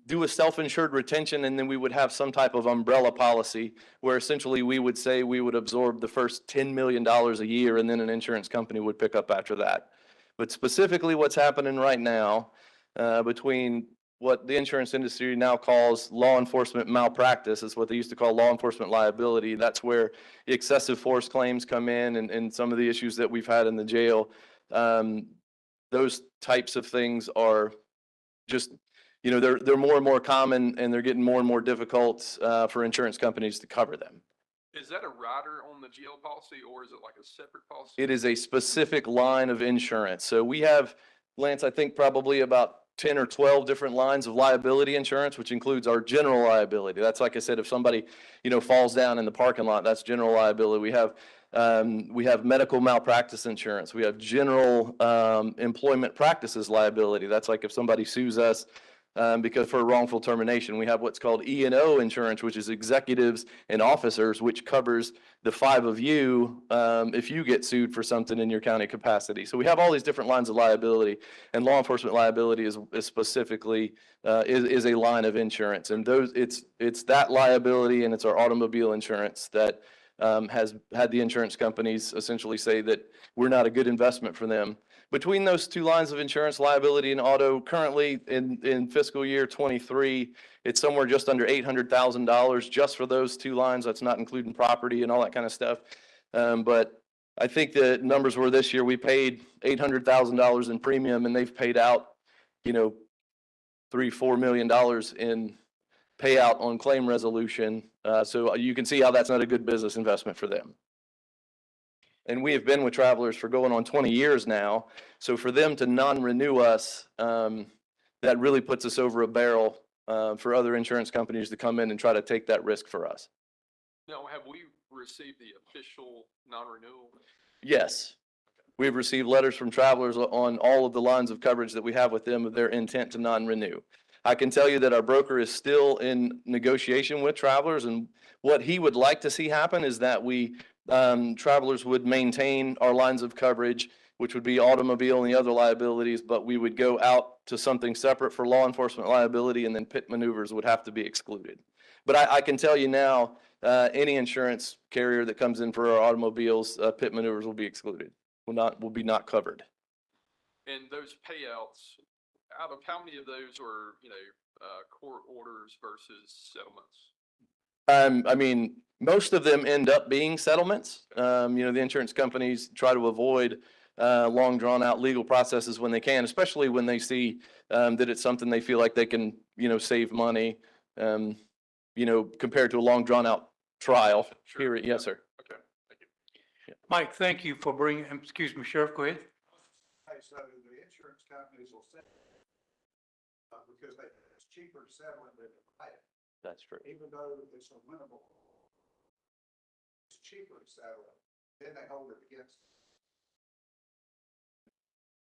do a self-insured retention, and then we would have some type of umbrella policy where essentially we would say we would absorb the first $10 million a year, and then an insurance company would pick up after that. But specifically what's happening right now between what the insurance industry now calls law enforcement malpractice is what they used to call law enforcement liability. That's where the excessive force claims come in, and some of the issues that we've had in the jail. Those types of things are just, they're more and more common, and they're getting more and more difficult for insurance companies to cover them. Is that a rider on the GL policy, or is it like a separate policy? It is a specific line of insurance. So we have, Lance, I think probably about 10 or 12 different lines of liability insurance, which includes our general liability. That's, like I said, if somebody, falls down in the parking lot, that's general liability. We have medical malpractice insurance. We have general employment practices liability. That's like if somebody sues us because for a wrongful termination. We have what's called E&O insurance, which is executives and officers, which covers the 5 of you if you get sued for something in your county capacity. So we have all these different lines of liability, and law enforcement liability is specifically is a line of insurance. And it's that liability, and it's our automobile insurance that has had the insurance companies essentially say that we're not a good investment for them. Between those two lines of insurance, liability and auto, currently in fiscal year 23, it's somewhere just under $800,000 just for those two lines. That's not including property and all that kind of stuff. But I think the numbers were this year, we paid $800,000 in premium, and they've paid out, $3-4 million in payout on claim resolution. So you can see how that's not a good business investment for them. And we have been with Travelers for going on 20 years now. So for them to non-renew us, that really puts us over a barrel for other insurance companies to come in and try to take that risk for us. Now, have we received the official non-renewal? Yes. We've received letters from Travelers on all of the lines of coverage that we have with them of their intent to non-renew. I can tell you that our broker is still in negotiation with Travelers, and what he would like to see happen is that we Travelers would maintain our lines of coverage, which would be automobile and the other liabilities, but we would go out to something separate for law enforcement liability, and then pit maneuvers would have to be excluded. But I can tell you now, any insurance carrier that comes in for our automobiles, pit maneuvers will be excluded, will be not covered. And those payouts, out of how many of those are, court orders versus settlements? I mean, most of them end up being settlements. The insurance companies try to avoid long drawn out legal processes when they can, especially when they see that it's something they feel like they can, save money, compared to a long drawn out trial. Sure. Period. Yes, sir. Okay, thank you. Yeah. Mike, thank you for bringing, excuse me, Sheriff, go ahead. Hey, so the insurance companies will settle because it's cheaper to settle it than to pay it. That's true. Even though it's a winnable, it's cheaper to settle it, then they hold it against them.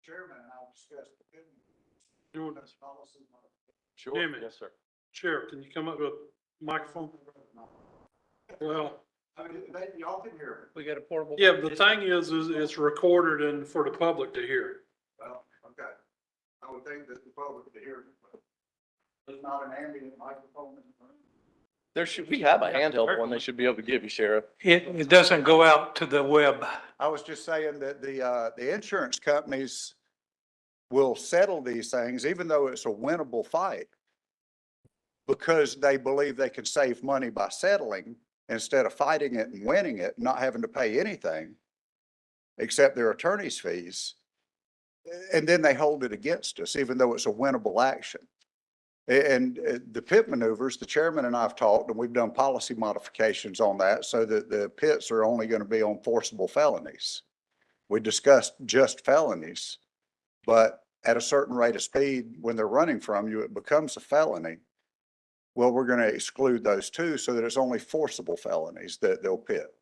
Chairman and I discussed the good news policy. Sure. Jimmy. Yes, sir. Sheriff, can you come up with a microphone? Well, I mean, y'all can hear We got a portable. yeah, the thing is it's recorded and for the public to hear. me. Well, okay. I would think that the public to hear it, but there's not an ambient microphone in the room. We have a handheld one they should be able to give you, Sheriff. It doesn't go out to the web. I was just saying that the insurance companies will settle these things, even though it's a winnable fight. because they believe they can save money by settling instead of fighting it and winning it, not having to pay anything except their attorney's fees. And then they hold it against us, even though it's a winnable action. And the pit maneuvers, the chairman and I have talked, and we've done policy modifications on that so that the pits are only going to be on forcible felonies. We discussed just felonies, but at a certain rate of speed, when they're running from you, it becomes a felony. Well, we're going to exclude those two so that it's only forcible felonies that they'll pit.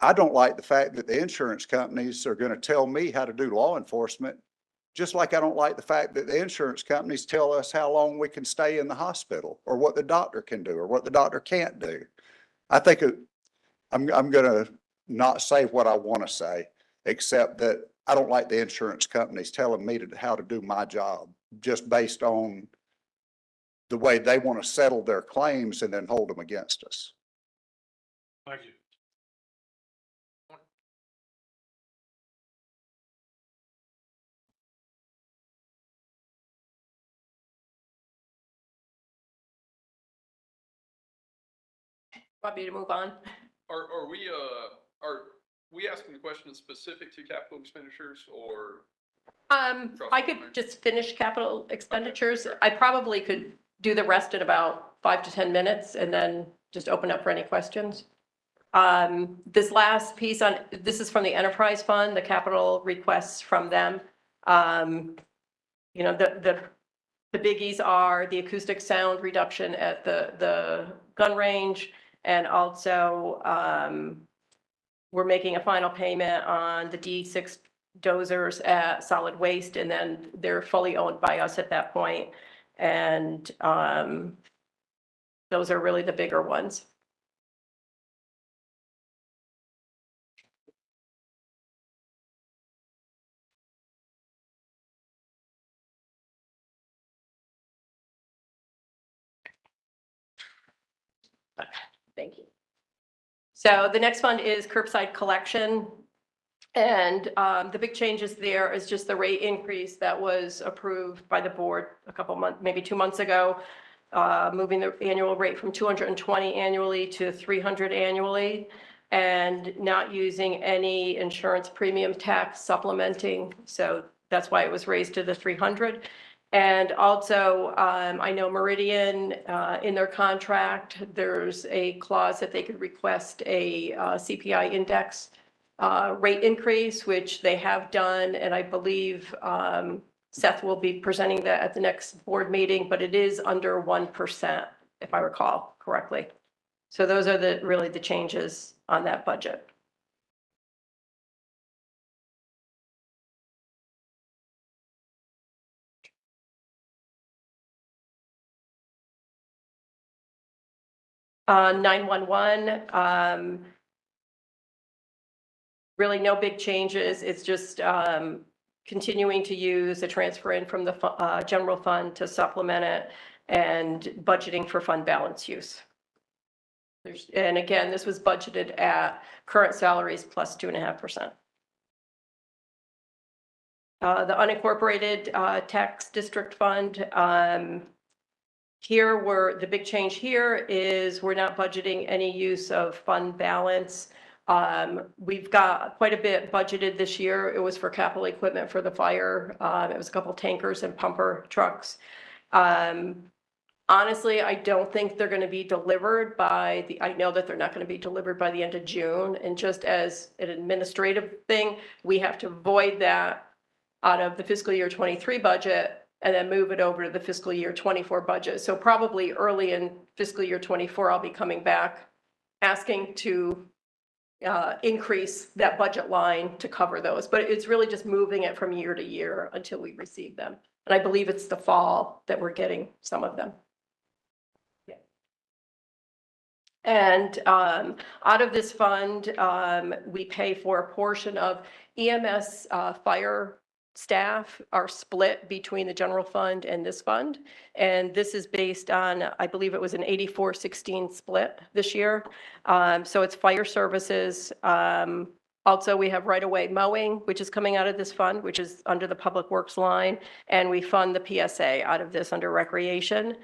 I don't like the fact that the insurance companies are going to tell me how to do law enforcement, just like I don't like the fact that the insurance companies tell us how long we can stay in the hospital or what the doctor can do or what the doctor can't do. I think I'm going to not say what I want to say, except that I don't like the insurance companies telling me how to do my job just based on the way they want to settle their claims and then hold them against us. Thank you. Want me to move on? Are we asking the question specific to capital expenditures or? I could just finish capital expenditures. I probably could do the rest in about 5 to 10 minutes and then just open up for any questions. This last piece this is from the enterprise fund, the capital requests from them. You know, the biggies are the acoustic sound reduction at the gun range, and also we're making a final payment on the D6 dozers at solid waste, and then they're fully owned by us at that point. And those are really the bigger ones. Thank you. So the next fund is curbside collection. And the big changes there is just the rate increase that was approved by the board a couple months, maybe 2 months ago, moving the annual rate from 220 annually to 300 annually, and not using any insurance premium tax supplementing. So that's why it was raised to the 300. And also, I know Meridian, in their contract, there's a clause that they could request a CPI index rate increase, which they have done. And I believe Seth will be presenting that at the next board meeting, but it is under 1%, if I recall correctly. So those are really the changes on that budget. On 911, really no big changes. It's just continuing to use a transfer in from the general fund to supplement it and budgeting for fund balance use. And again, this was budgeted at current salaries plus 2.5%. The unincorporated tax district fund, the big change here is we're not budgeting any use of fund balance. We've got quite a bit budgeted this year. It was for capital equipment for the fire. It was a couple tankers and pumper trucks. Honestly, I don't think they're going to be delivered I know that they're not going to be delivered by the end of June. And just as an administrative thing, we have to void that out of the fiscal year 23 budget and then move it over to the fiscal year 24 budget. So probably early in fiscal year 24, I'll be coming back asking to increase that budget line to cover those. But it's really just moving it from year to year until we receive them. And I believe it's the fall that we're getting some of them. Yeah. And out of this fund, we pay for a portion of EMS fire staff are split between the general fund and this fund. And this is based on, I believe it was an 84-16 split this year. So it's fire services. Also, we have right-of-way mowing, which is coming out of this fund, which is under the public works line. And we fund the PSA out of this under recreation.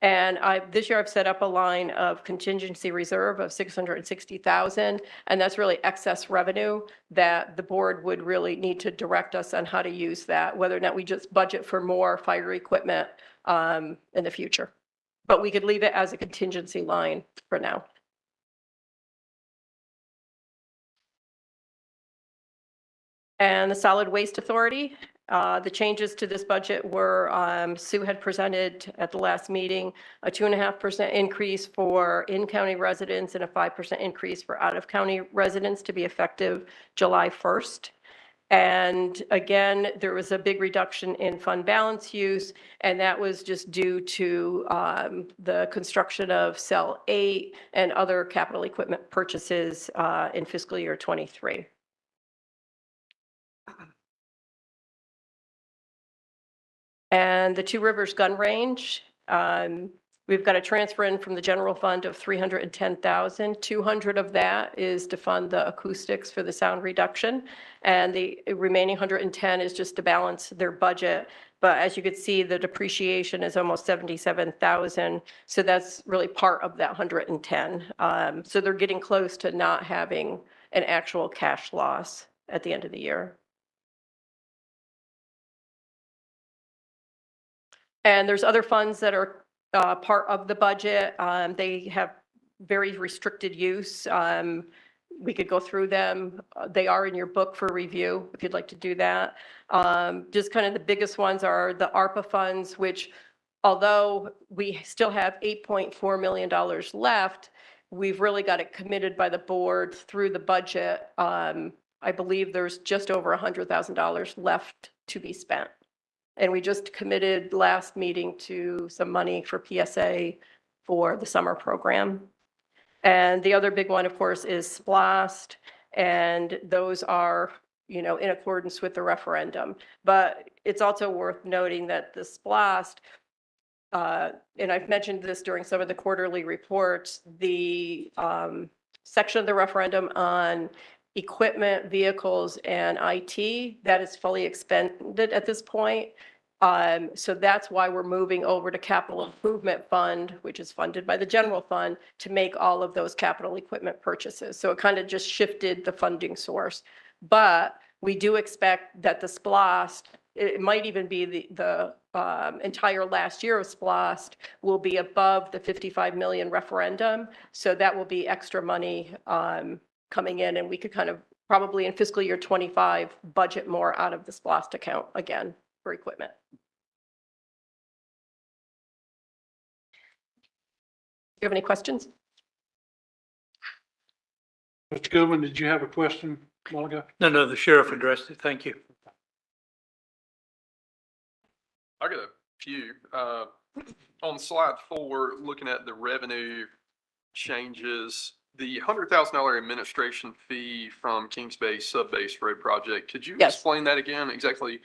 And this year I've set up a line of contingency reserve of 660,000, and that's really excess revenue that the board would really need to direct us on how to use that, whether or not we just budget for more fire equipment in the future. But we could leave it as a contingency line for now. And the Solid Waste Authority, the changes to this budget were, Sue had presented at the last meeting, a 2.5% increase for in-county residents and a 5% increase for out-of-county residents to be effective July 1st. And again, there was a big reduction in fund balance use, and that was just due to the construction of Cell 8 and other capital equipment purchases in fiscal year 23. And the Two Rivers Gun Range, we've got a transfer in from the general fund of 310,000. 200 of that is to fund the acoustics for the sound reduction. And the remaining 110 is just to balance their budget. But as you can see, the depreciation is almost 77,000. So that's really part of that 110. So they're getting close to not having an actual cash loss at the end of the year. And there's other funds that are part of the budget. They have very restricted use. We could go through them. They are in your book for review if you'd like to do that. Just kind of the biggest ones are the ARPA funds, which although we still have $8.4 million left, we've really got it committed by the board through the budget. I believe there's just over $100,000 left to be spent. And we just committed last meeting to some money for PSA for the summer program. And the other big one, of course, is SPLOST. And those are, in accordance with the referendum. But it's also worth noting that the SPLOST, and I've mentioned this during some of the quarterly reports, the section of the referendum on equipment, vehicles, and IT, that is fully expended at this point. So that's why we're moving over to capital improvement fund, which is funded by the general fund, to make all of those capital equipment purchases. So it kind of just shifted the funding source. But we do expect that the SPLOST, it might even be the entire last year of SPLOST will be above the 55 million referendum. So that will be extra money coming in, and we could kind of probably in fiscal year 25 budget more out of the SPLOST account again for equipment. Do you have any questions? Mr. Goodwin, did you have a question a while ago? No, the sheriff addressed it. Thank you. I got a few. On slide 4, looking at the revenue changes, the $100,000 administration fee from Kings Bay Sub-Base Road Project. Could you explain that again? Exactly.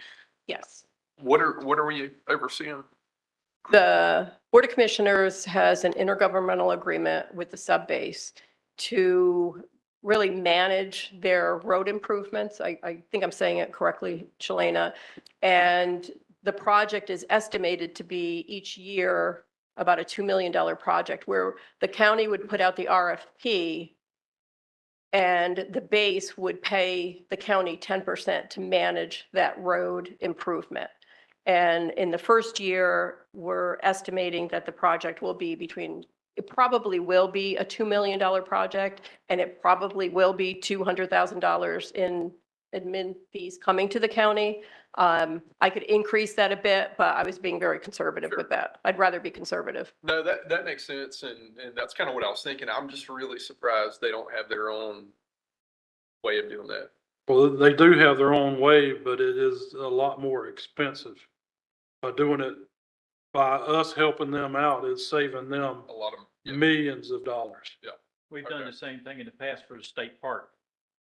Yes. What are we overseeing? The Board of Commissioners has an intergovernmental agreement with the sub-base to really manage their road improvements. I think I'm saying it correctly, Shalana. And the project is estimated to be each year about a $2 million project where the county would put out the RFP and the base would pay the county 10% to manage that road improvement. And in the first year, we're estimating that the project will be it probably will be a $2 million project, and it probably will be $200,000 in admin fees coming to the county. I could increase that a bit, but I was being very conservative with that. I'd rather be conservative. No, that makes sense. And that's kind of what I was thinking. I'm just really surprised they don't have their own way of doing that. Well, they do have their own way, but it is a lot more expensive. By doing it, by us helping them out, it's saving them A lot of millions of dollars. Yeah. We've done the same thing in the past for the state park.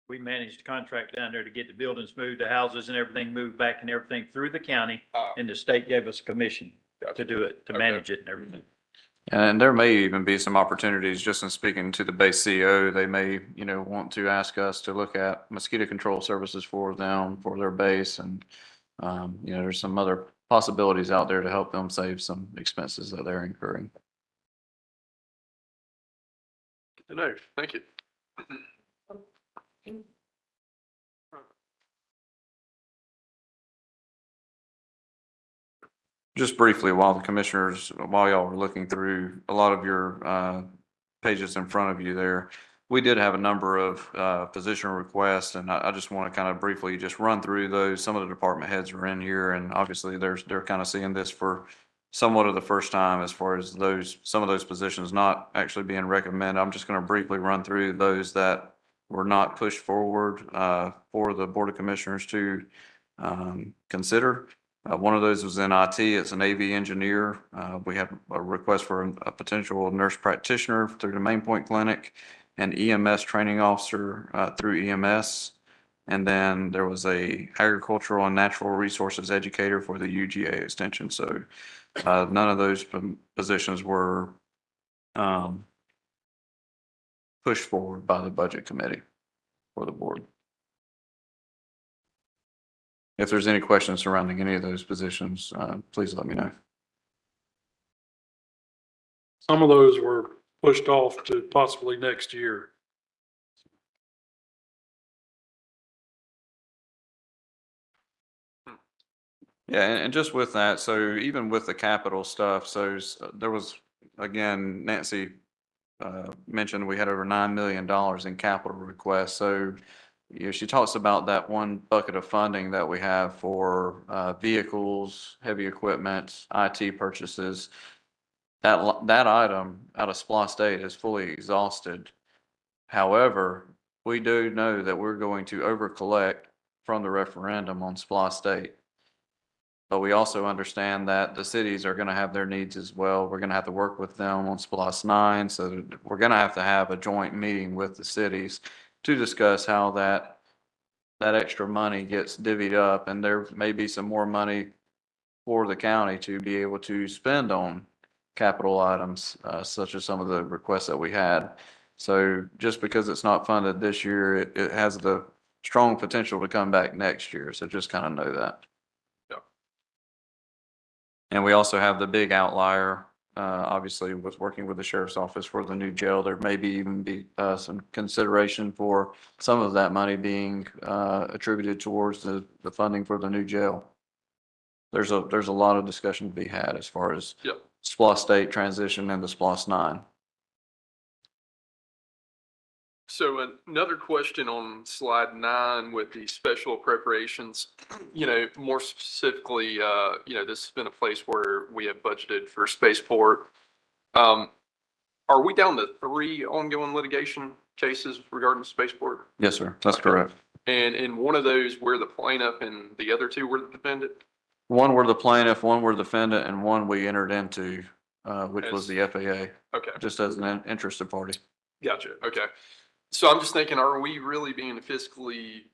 We managed a contract down there to get the buildings moved, the houses and everything moved back and everything through the county. And the state gave us a commission to do it, to manage it and everything. And there may even be some opportunities, just in speaking to the base CEO, they may, want to ask us to look at mosquito control services for them, for their base. And, there's some other possibilities out there to help them save some expenses that they're incurring. Good to know. Thank you. Just briefly, while y'all were looking through a lot of your pages in front of you there, we did have a number of position requests, and I just want to kind of briefly just run through those. Some of the department heads are in here, and obviously they're kind of seeing this for somewhat of the first time as far as some of those positions not actually being recommended. I'm just going to briefly run through those that were not pushed forward for the Board of Commissioners to consider. One of those was in IT. It's an AV engineer. We have a request for a potential nurse practitioner through the Main Point Clinic, an EMS training officer through EMS. And then there was a agricultural and natural resources educator for the UGA extension. So none of those positions were pushed forward by the budget committee for the board. If there's any questions surrounding any of those positions, please let me know. Some of those were pushed off to possibly next year. Yeah, and just with that, so even with the capital stuff, so there was, again, Nancy mentioned we had over $9 million in capital requests. So she talks about that one bucket of funding that we have for vehicles, heavy equipment, IT purchases. That item out of SPLOST 8 is fully exhausted. However, we do know that we're going to over collect from the referendum on SPLOST 8. But we also understand that the cities are going to have their needs as well. We're going to have to work with them on SPLOST 9. So we're going to have a joint meeting with the cities to discuss how that extra money gets divvied up. And there may be some more money for the county to be able to spend on capital items, such as some of the requests that we had. So just because it's not funded this year, it has the strong potential to come back next year. So just kind of know that. And we also have the big outlier, obviously with working with the sheriff's office for the new jail, there may even be some consideration for some of that money being attributed towards the funding for the new jail. There's a lot of discussion to be had as far as SPLOST 8 transition and the SPLOST 9. So another question on slide 9 with the special appropriations, more specifically, this has been a place where we have budgeted for spaceport. Are we down to 3 ongoing litigation cases regarding spaceport? Yes, sir. That's correct. And in one of those, where the plaintiff and the other 2 were the defendant? One were the plaintiff, one were the defendant, and one we entered into, which was the FAA. Okay. Just as an interested party. Gotcha. Okay. So I'm just thinking, are we really being fiscally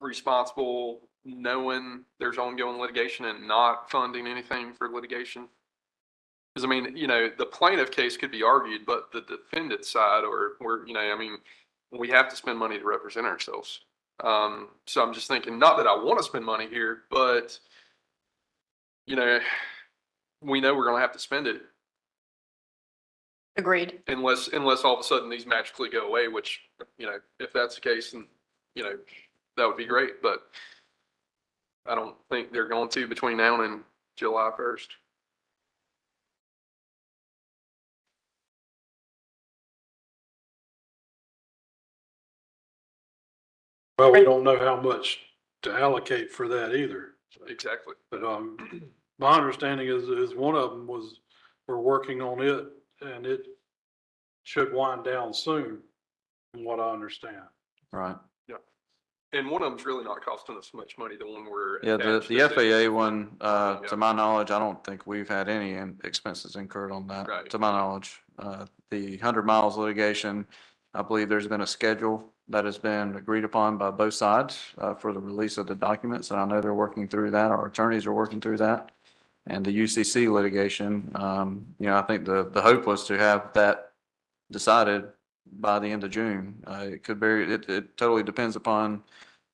responsible knowing there's ongoing litigation and not funding anything for litigation? Because I mean, the plaintiff case could be argued, but the defendant side, we have to spend money to represent ourselves. So I'm just thinking, not that I want to spend money here, but we know we're going to have to spend it. Agreed. Unless all of a sudden these magically go away, which, if that's the case, then, that would be great, but I don't think they're going to between now and July 1st. Well, we don't know how much to allocate for that either. Exactly. But my understanding is one of them we're working on it, and it should wind down soon, from what I understand. Right. Yeah. And one of them's really not costing us much money, the one we're. Yeah, the FAA one, to my knowledge, I don't think we've had any expenses incurred on that. Right. To my knowledge, the 100 miles litigation, I believe there's been a schedule that has been agreed upon by both sides for the release of the documents. And I know they're working through that. Our attorneys are working through that. And the UCC litigation, I think the hope was to have that decided by the end of June. It totally depends upon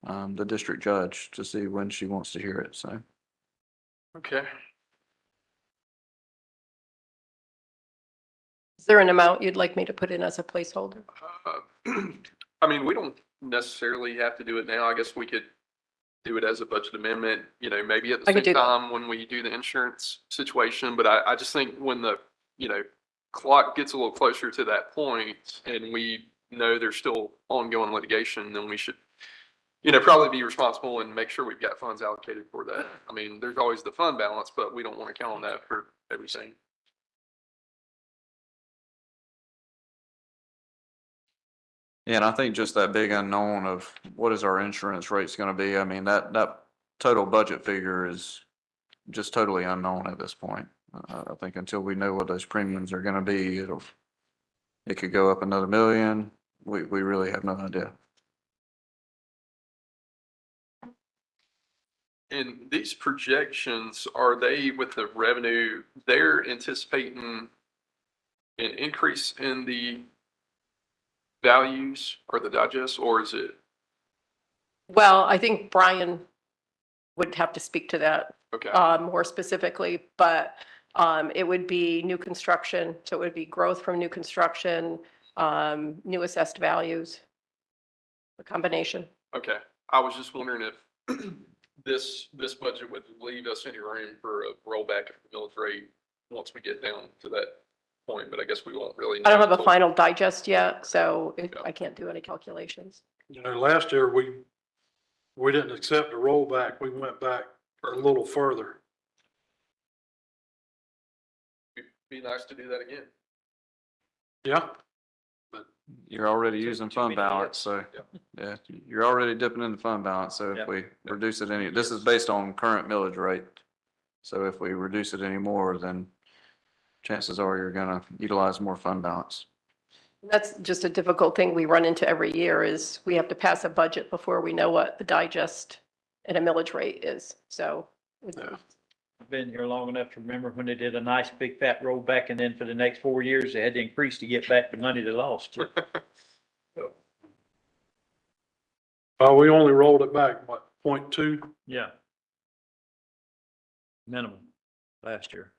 the district judge to see when she wants to hear it. So Okay. Is there an amount you'd like me to put in as a placeholder? I mean, we don't necessarily have to do it now. I guess we could do it as a budget amendment, you know, maybe at the I could same do that. time when we do the insurance situation. But I just think when the, you know, clock gets a little closer to that point and we know there's still ongoing litigation, then we should, you know, probably be responsible and make sure we've got funds allocated for that. I mean, there's always the fund balance, but we don't want to count on that for everything. Yeah, and I think just that big unknown of what is our insurance rates gonna be, I mean, that total budget figure is just totally unknown at this point. I think until we know what those premiums are gonna be, it could go up another million. We really have no idea. And these projections, are they with the revenue, they're anticipating an increase in the values or the digest, or is it? Well, I think Brian would have to speak to that Okay, more specifically, but it would be new construction. So it would be growth from new construction, new assessed values, a combination. okay. I was just wondering if this budget would leave us any room for a rollback of the millage rate once we get down to that point, but I guess we won't really know. I don't have a final digest yet, so Yeah. I can't do any calculations. You know, last year, we didn't accept a rollback. We went back a little further. It'd be nice to do that again. Yeah, You're already using too fund many balance, so, yeah, you're already dipping into fund balance, so if Yep. we reduce it any, this is based on current millage rate. So if we reduce it any more, then chances are you're gonna utilize more fund balance. That's just a difficult thing we run into every year is we have to pass a budget before we know what the digest and a millage rate is. So yeah. I've been here long enough to remember when they did a nice big fat rollback and then for the next 4 years, they had to increase to get back the money they lost. We only rolled it back, what, 0.2? Yeah. Minimum last year.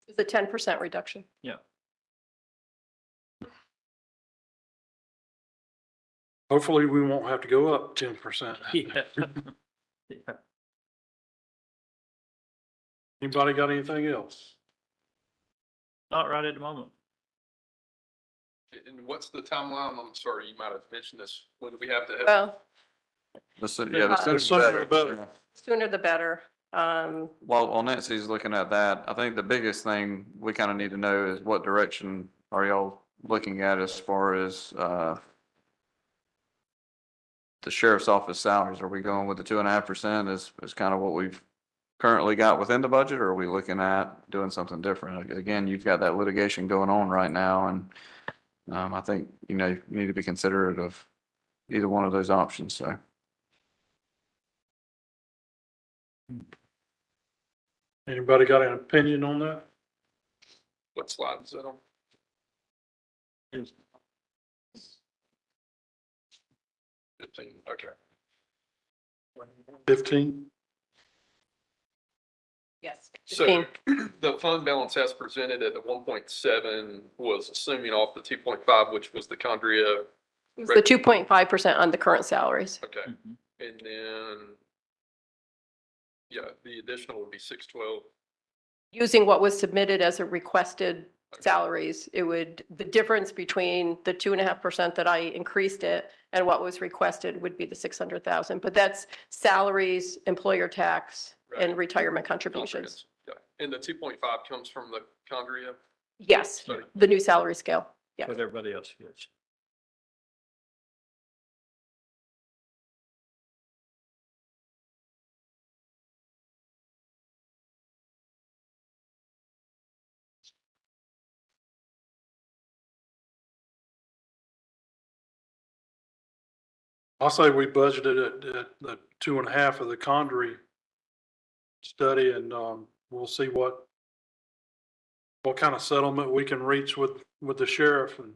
it's a 10% reduction. Yeah. Hopefully, we won't have to go up 10%. Yeah. Yeah. Anybody got anything else? Not right at the moment. And what's the timeline? I'm sorry, you might have mentioned this. When do we have to have? Well, The sooner The sooner the better. sooner the better. While Nancy's looking at that, I think the biggest thing we kind of need to know is what direction are y'all looking at as far as, the sheriff's office salaries? Are we going with the 2.5% is kind of what we've currently got within the budget, or are we looking at doing something different? Again, you've got that litigation going on right now, and, I think, you know, you need to be considerate of either one of those options, so. Anybody got an opinion on that? What slide is that on? 15, okay. 15? Yes. So 15. the fund balance as presented at the 1.7 was assuming off the 2.5, which was the Condria. It's the 2.5% on the current salaries. Okay, and then, yeah, the additional would be 612. Using what was submitted as a requested salaries, it would, the difference between the 2.5% that I increased it and what was requested would be the 600,000. But that's salaries, employer tax, and retirement contributions. Yeah, and the 2.5 comes from the Condria. Yes, Sorry. the new salary scale. Yeah. What everybody else gets. I'll say we budgeted at the 2.5 of the Condrey study, and we'll see what kind of settlement we can reach with the sheriff and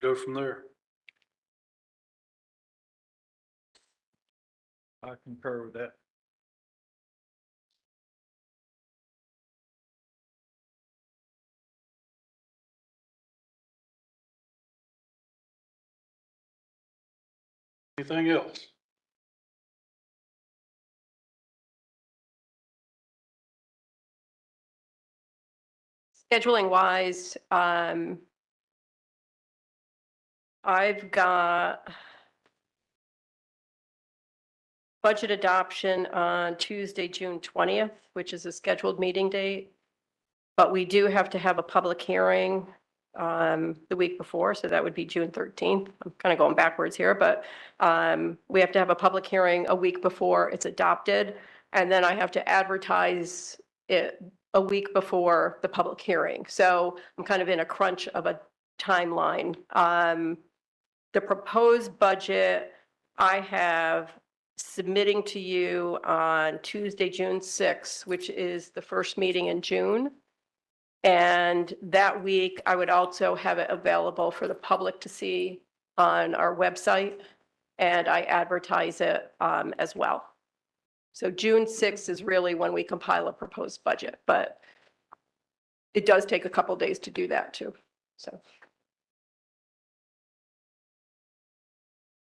go from there. I concur with that. Anything else? Scheduling wise, I've got budget adoption on Tuesday, June 20th, which is a scheduled meeting date. But we do have to have a public hearing the week before, so that would be June 13th. I'm kind of going backwards here, but we have to have a public hearing a week before it's adopted. And then I have to advertise it a week before the public hearing. So I'm kind of in a crunch of a timeline. The proposed budget I have submitting to you on Tuesday, June 6th, which is the first meeting in June. And that week, I would also have it available for the public to see on our website, and I advertise it as well. So June 6th is really when we compile a proposed budget, but it does take a couple days to do that too, so.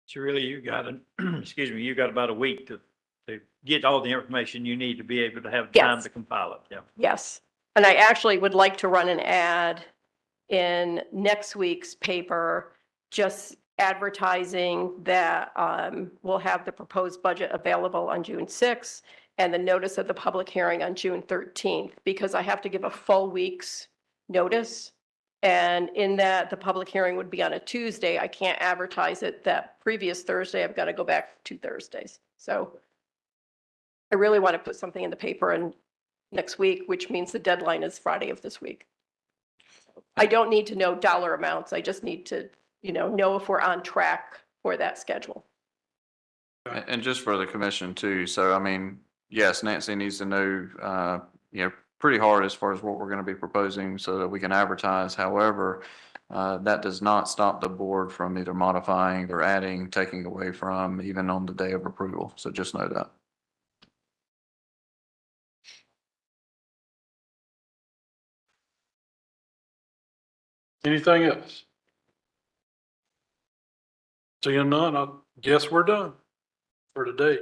So really, you got, excuse me, you got about a week to get all the information you need to be able to have time Yes. to compile it, yeah. Yes, and I actually would like to run an ad in next week's paper, just advertising that we'll have the proposed budget available on June 6th and the notice of the public hearing on June 13th, because I have to give a full week's notice. And in that, the public hearing would be on a Tuesday. I can't advertise it that previous Thursday. I've got to go back 2 Thursdays. So I really want to put something in the paper and next week, which means the deadline is Friday of this week. I don't need to know dollar amounts. I just need to, know if we're on track for that schedule. And just for the commission too, so I mean, yes, Nancy needs to know, pretty hard as far as what we're going to be proposing so that we can advertise. However, that does not stop the board from either modifying or adding, taking away from, even on the day of approval. So just know that. Anything else? Seeing none, I guess we're done for today.